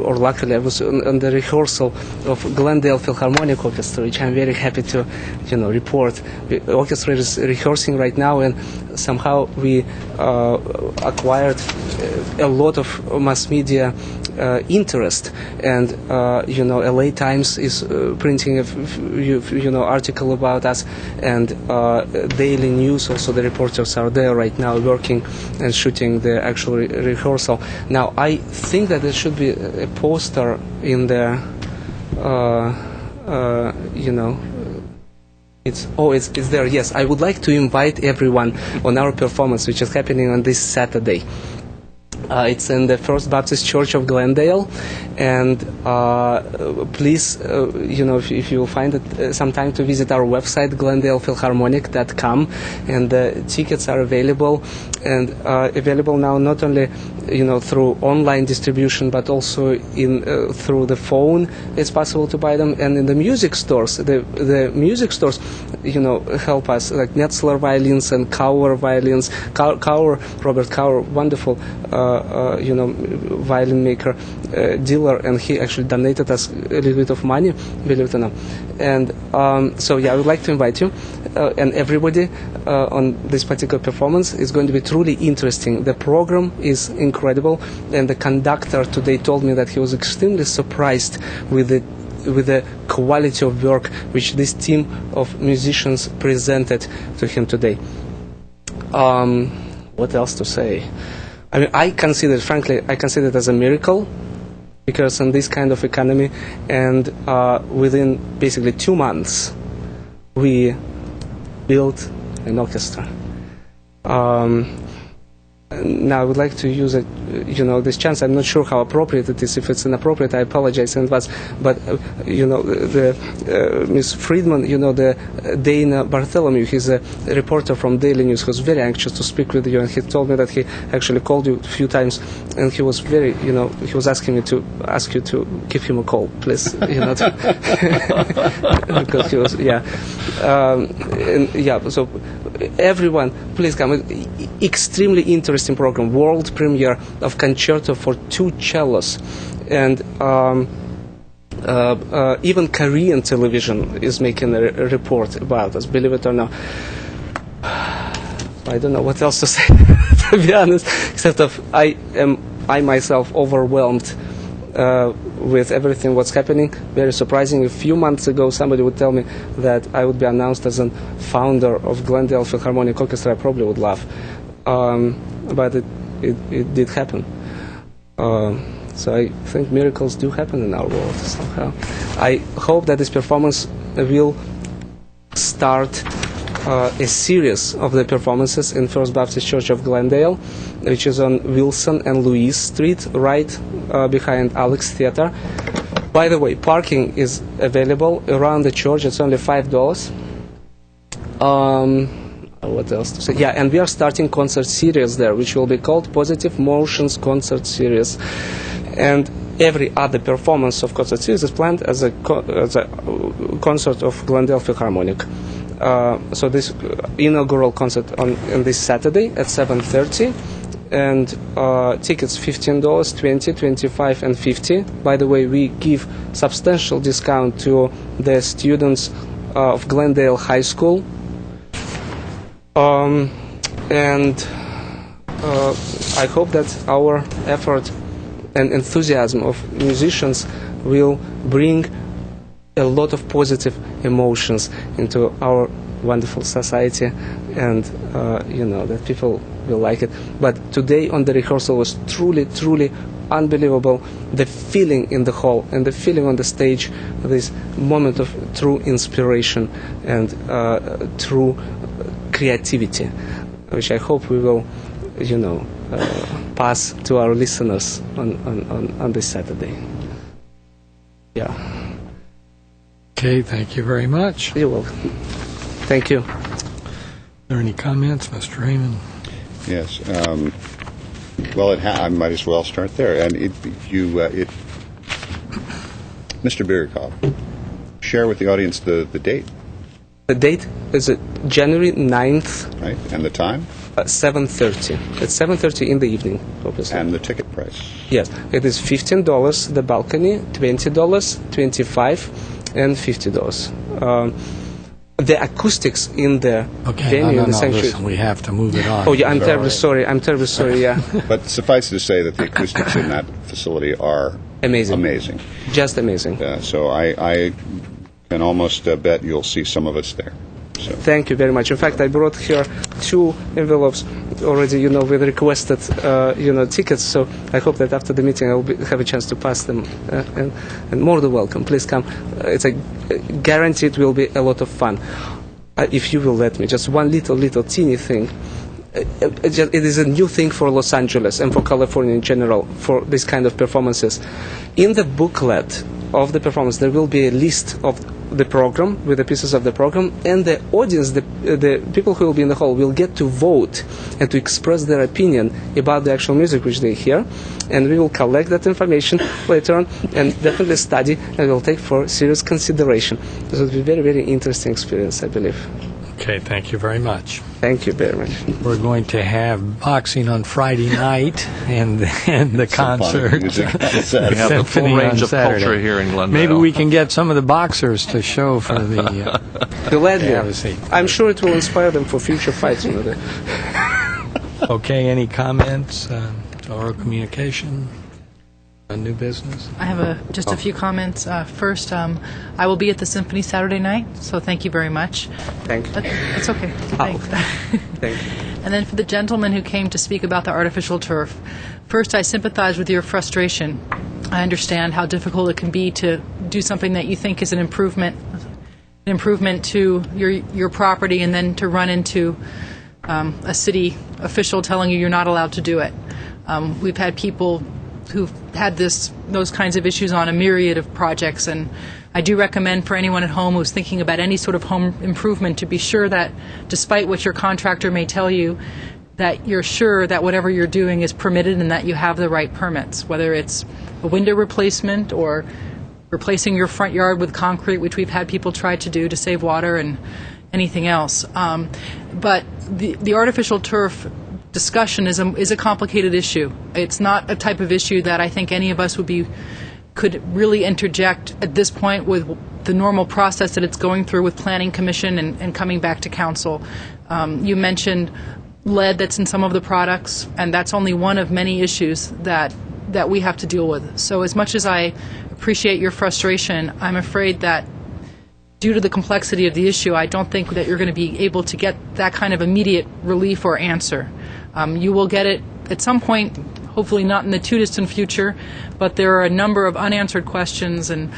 or luckily, I was on the rehearsal of Glendale Philharmonic Orchestra, which I'm very happy to, report. The orchestra is rehearsing right now, and somehow we acquired a lot of mass media interest, and LA Times is printing a article about us, and Daily News also. The reporters are there right now working and shooting the actual rehearsal. Now I think that there should be a poster in there. It's there. Yes, I would like to invite everyone on our performance, which is happening on this Saturday. It's in the First Baptist Church of Glendale, and please, if you find it some time to visit our website, glendalephilharmonic.com, and the tickets are available, and available now not only through online distribution, but also through the phone. It's possible to buy them, and in the music stores. The music stores, help us, like Netzler violins and Kauer violins. Robert Kauer, wonderful. Violin maker, dealer, and he actually donated us a little bit of money, believe it or not. And I would like to invite you and everybody on this particular performance. It's going to be truly interesting. The program is incredible, and the conductor today told me that he was extremely surprised with the quality of work which this team of musicians presented to him today. What else to say? I mean, I consider it as a miracle, because in this kind of economy, and within basically 2 months, we built an orchestra. Now, I would like to use this chance. I'm not sure how appropriate it is. If it's inappropriate, I apologize in advance. But Ms. Friedman, the Dana Bartholomew, he's a reporter from Daily News, who's very anxious to speak with you, and he told me that he actually called you a few times, and he was very, he was asking me to ask you to give him a call, please, because he was, So everyone, please come. Extremely interesting program, world premiere of concerto for 2 cellos, and even Korean television is making a report about us, believe it or not. I don't know what else to say, to be honest, except that I myself overwhelmed with everything what's happening. Very surprising. A few months ago, somebody would tell me that I would be announced as a founder of Glendale Philharmonic Orchestra. I probably would laugh. But it did happen. So I think miracles do happen in our world somehow. I hope that this performance will start a series of the performances in First Baptist Church of Glendale, which is on Wilson and Louise Street, right behind Alex Theater. By the way, parking is available around the church. It's only $5. What else to say? Yeah, and we are starting concert series there, which will be called Positive Motions Concert Series. And every other performance of concert series is planned as a concert of Glendale Philharmonic. So this inaugural concert on this Saturday at 7:30, and tickets $15, $20, $25, and $50. By the way, we give substantial discount to the students of Glendale High School. And I hope that our effort and enthusiasm of musicians will bring a lot of positive emotions into our wonderful society, and that people will like it. But today on the rehearsal was truly, truly unbelievable. The feeling in the hall and the feeling on the stage, this moment of true inspiration and true creativity, which I hope we will, pass to our listeners on this Saturday. Yeah.
Okay, thank you very much.
You're welcome. Thank you.
Are there any comments, Mr. Raymond?
Yes. Well, I might as well start there. And
Mr.
Birikov, share with the audience the date.
The date is January 9th.
Right, and the time?
7:30. It's 7:30 in the evening, obviously.
And the ticket price?
Yes, it is $15, the balcony, $20, $25, and $50. The acoustics in the venue, in the sanctuary.
Listen, we have to move it on.
Oh, yeah, I'm terribly sorry, yeah.
But suffice to say that the acoustics in that facility are amazing.
Just amazing.
So I can almost bet you'll see some of us there. So.
Thank you very much. In fact, I brought here 2 envelopes already, with requested, tickets. So I hope that after the meeting I'll have a chance to pass them. And more than welcome. Please come. It's guaranteed will be a lot of fun. If you will let me, just one little teeny thing. It is a new thing for Los Angeles and for California in general for this kind of performances. In the booklet of the performance, there will be a list of the program, with the pieces of the program, and the audience, the people who will be in the hall, will get to vote and to express their opinion about the actual music which they hear, and we will collect that information later on and definitely study and will take for serious consideration. This will be a very, very interesting experience, I believe.
Okay, thank you very much.
Thank you very much.
We're going to have boxing on Friday night and the concert.
We have the full range of culture here in Glendale.
Maybe we can get some of the boxers to show for the...
Gladly. I'm sure it will inspire them for future fights.
Okay, any comments or communication? New business?
I have just a few comments. First, I will be at the Symphony Saturday night, so thank you very much.
Thank you.
It's okay. Thanks.
Thank you.
And then for the gentleman who came to speak about the artificial turf, first, I sympathize with your frustration. I understand how difficult it can be to do something that you think is an improvement to your property, and then to run into a city official telling you you're not allowed to do it. We've had people who've had those kinds of issues on a myriad of projects, and I do recommend for anyone at home who's thinking about any sort of home improvement to be sure that, despite what your contractor may tell you, that you're sure that whatever you're doing is permitted and that you have the right permits, whether it's a window replacement or replacing your front yard with concrete, which we've had people try to do to save water, and anything else. But the artificial turf discussion is a complicated issue. It's not a type of issue that I think any of us could really interject at this point with the normal process that it's going through with Planning Commission and coming back to Council. You mentioned lead that's in some of the products, and that's only one of many issues that we have to deal with. So as much as I appreciate your frustration, I'm afraid that due to the complexity of the issue, I don't think that you're going to be able to get that kind of immediate relief or answer. You will get it at some point, hopefully not in the too distant future, but there are a number of unanswered questions, and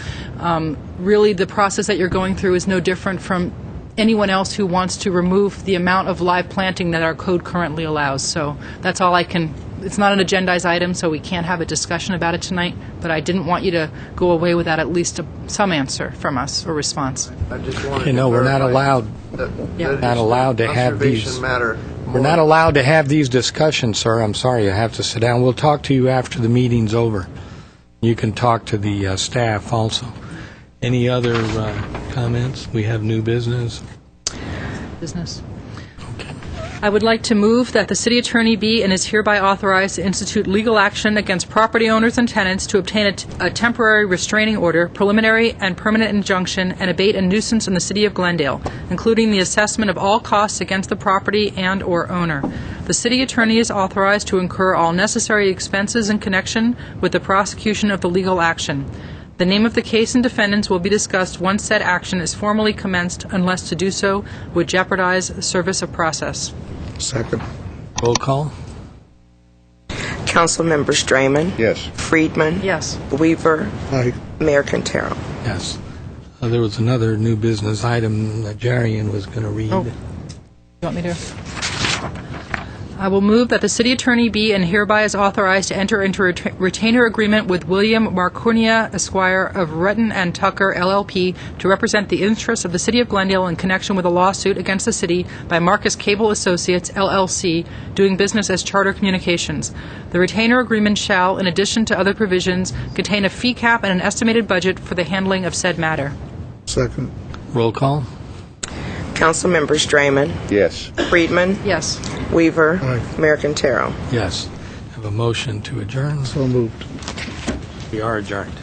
really the process that you're going through is no different from anyone else who wants to remove the amount of live planting that our code currently allows. So that's all I can... It's not an agendized item, so we can't have a discussion about it tonight, but I didn't want you to go away without at least some answer from us or response.
I just wanted
we're not allowed to have these... We're not allowed to have these discussions, sir. I'm sorry, you have to sit down. We'll talk to you after the meeting's over. You can talk to the staff also. Any other comments? We have new business.
I would like to move that the city attorney be and is hereby authorized to institute legal action against property owners and tenants to obtain a temporary restraining order, preliminary and permanent injunction, and abate a nuisance in the city of Glendale, including the assessment of all costs against the property and or owner. The city attorney is authorized to incur all necessary expenses in connection with the prosecution of the legal action. The name of the case and defendants will be discussed once said action is formally commenced, unless to do so would jeopardize the service of process.
Second.
Roll call.
Council members Draymond.
Yes.
Friedman.
Yes.
Weaver.
Aye.
Mayor Quintero.
Yes. There was another new business item that Jarian was going to read.
Oh. You want me to? I will move that the city attorney be and hereby is authorized to enter into a retainer agreement with William Marcunia, Esquire of Rutten and Tucker, LLP, to represent the interests of the city of Glendale in connection with a lawsuit against the city by Marcus Cable Associates, LLC, doing business as Charter Communications. The retainer agreement shall, in addition to other provisions, contain a fee cap and an estimated budget for the handling of said matter.
Second.
Roll call.
Council members Draymond,
Yes.
Friedman,
Yes.
Weaver, Mayor Quintero.
Yes. Have a motion to adjourn.
So moved.
We are adjourned.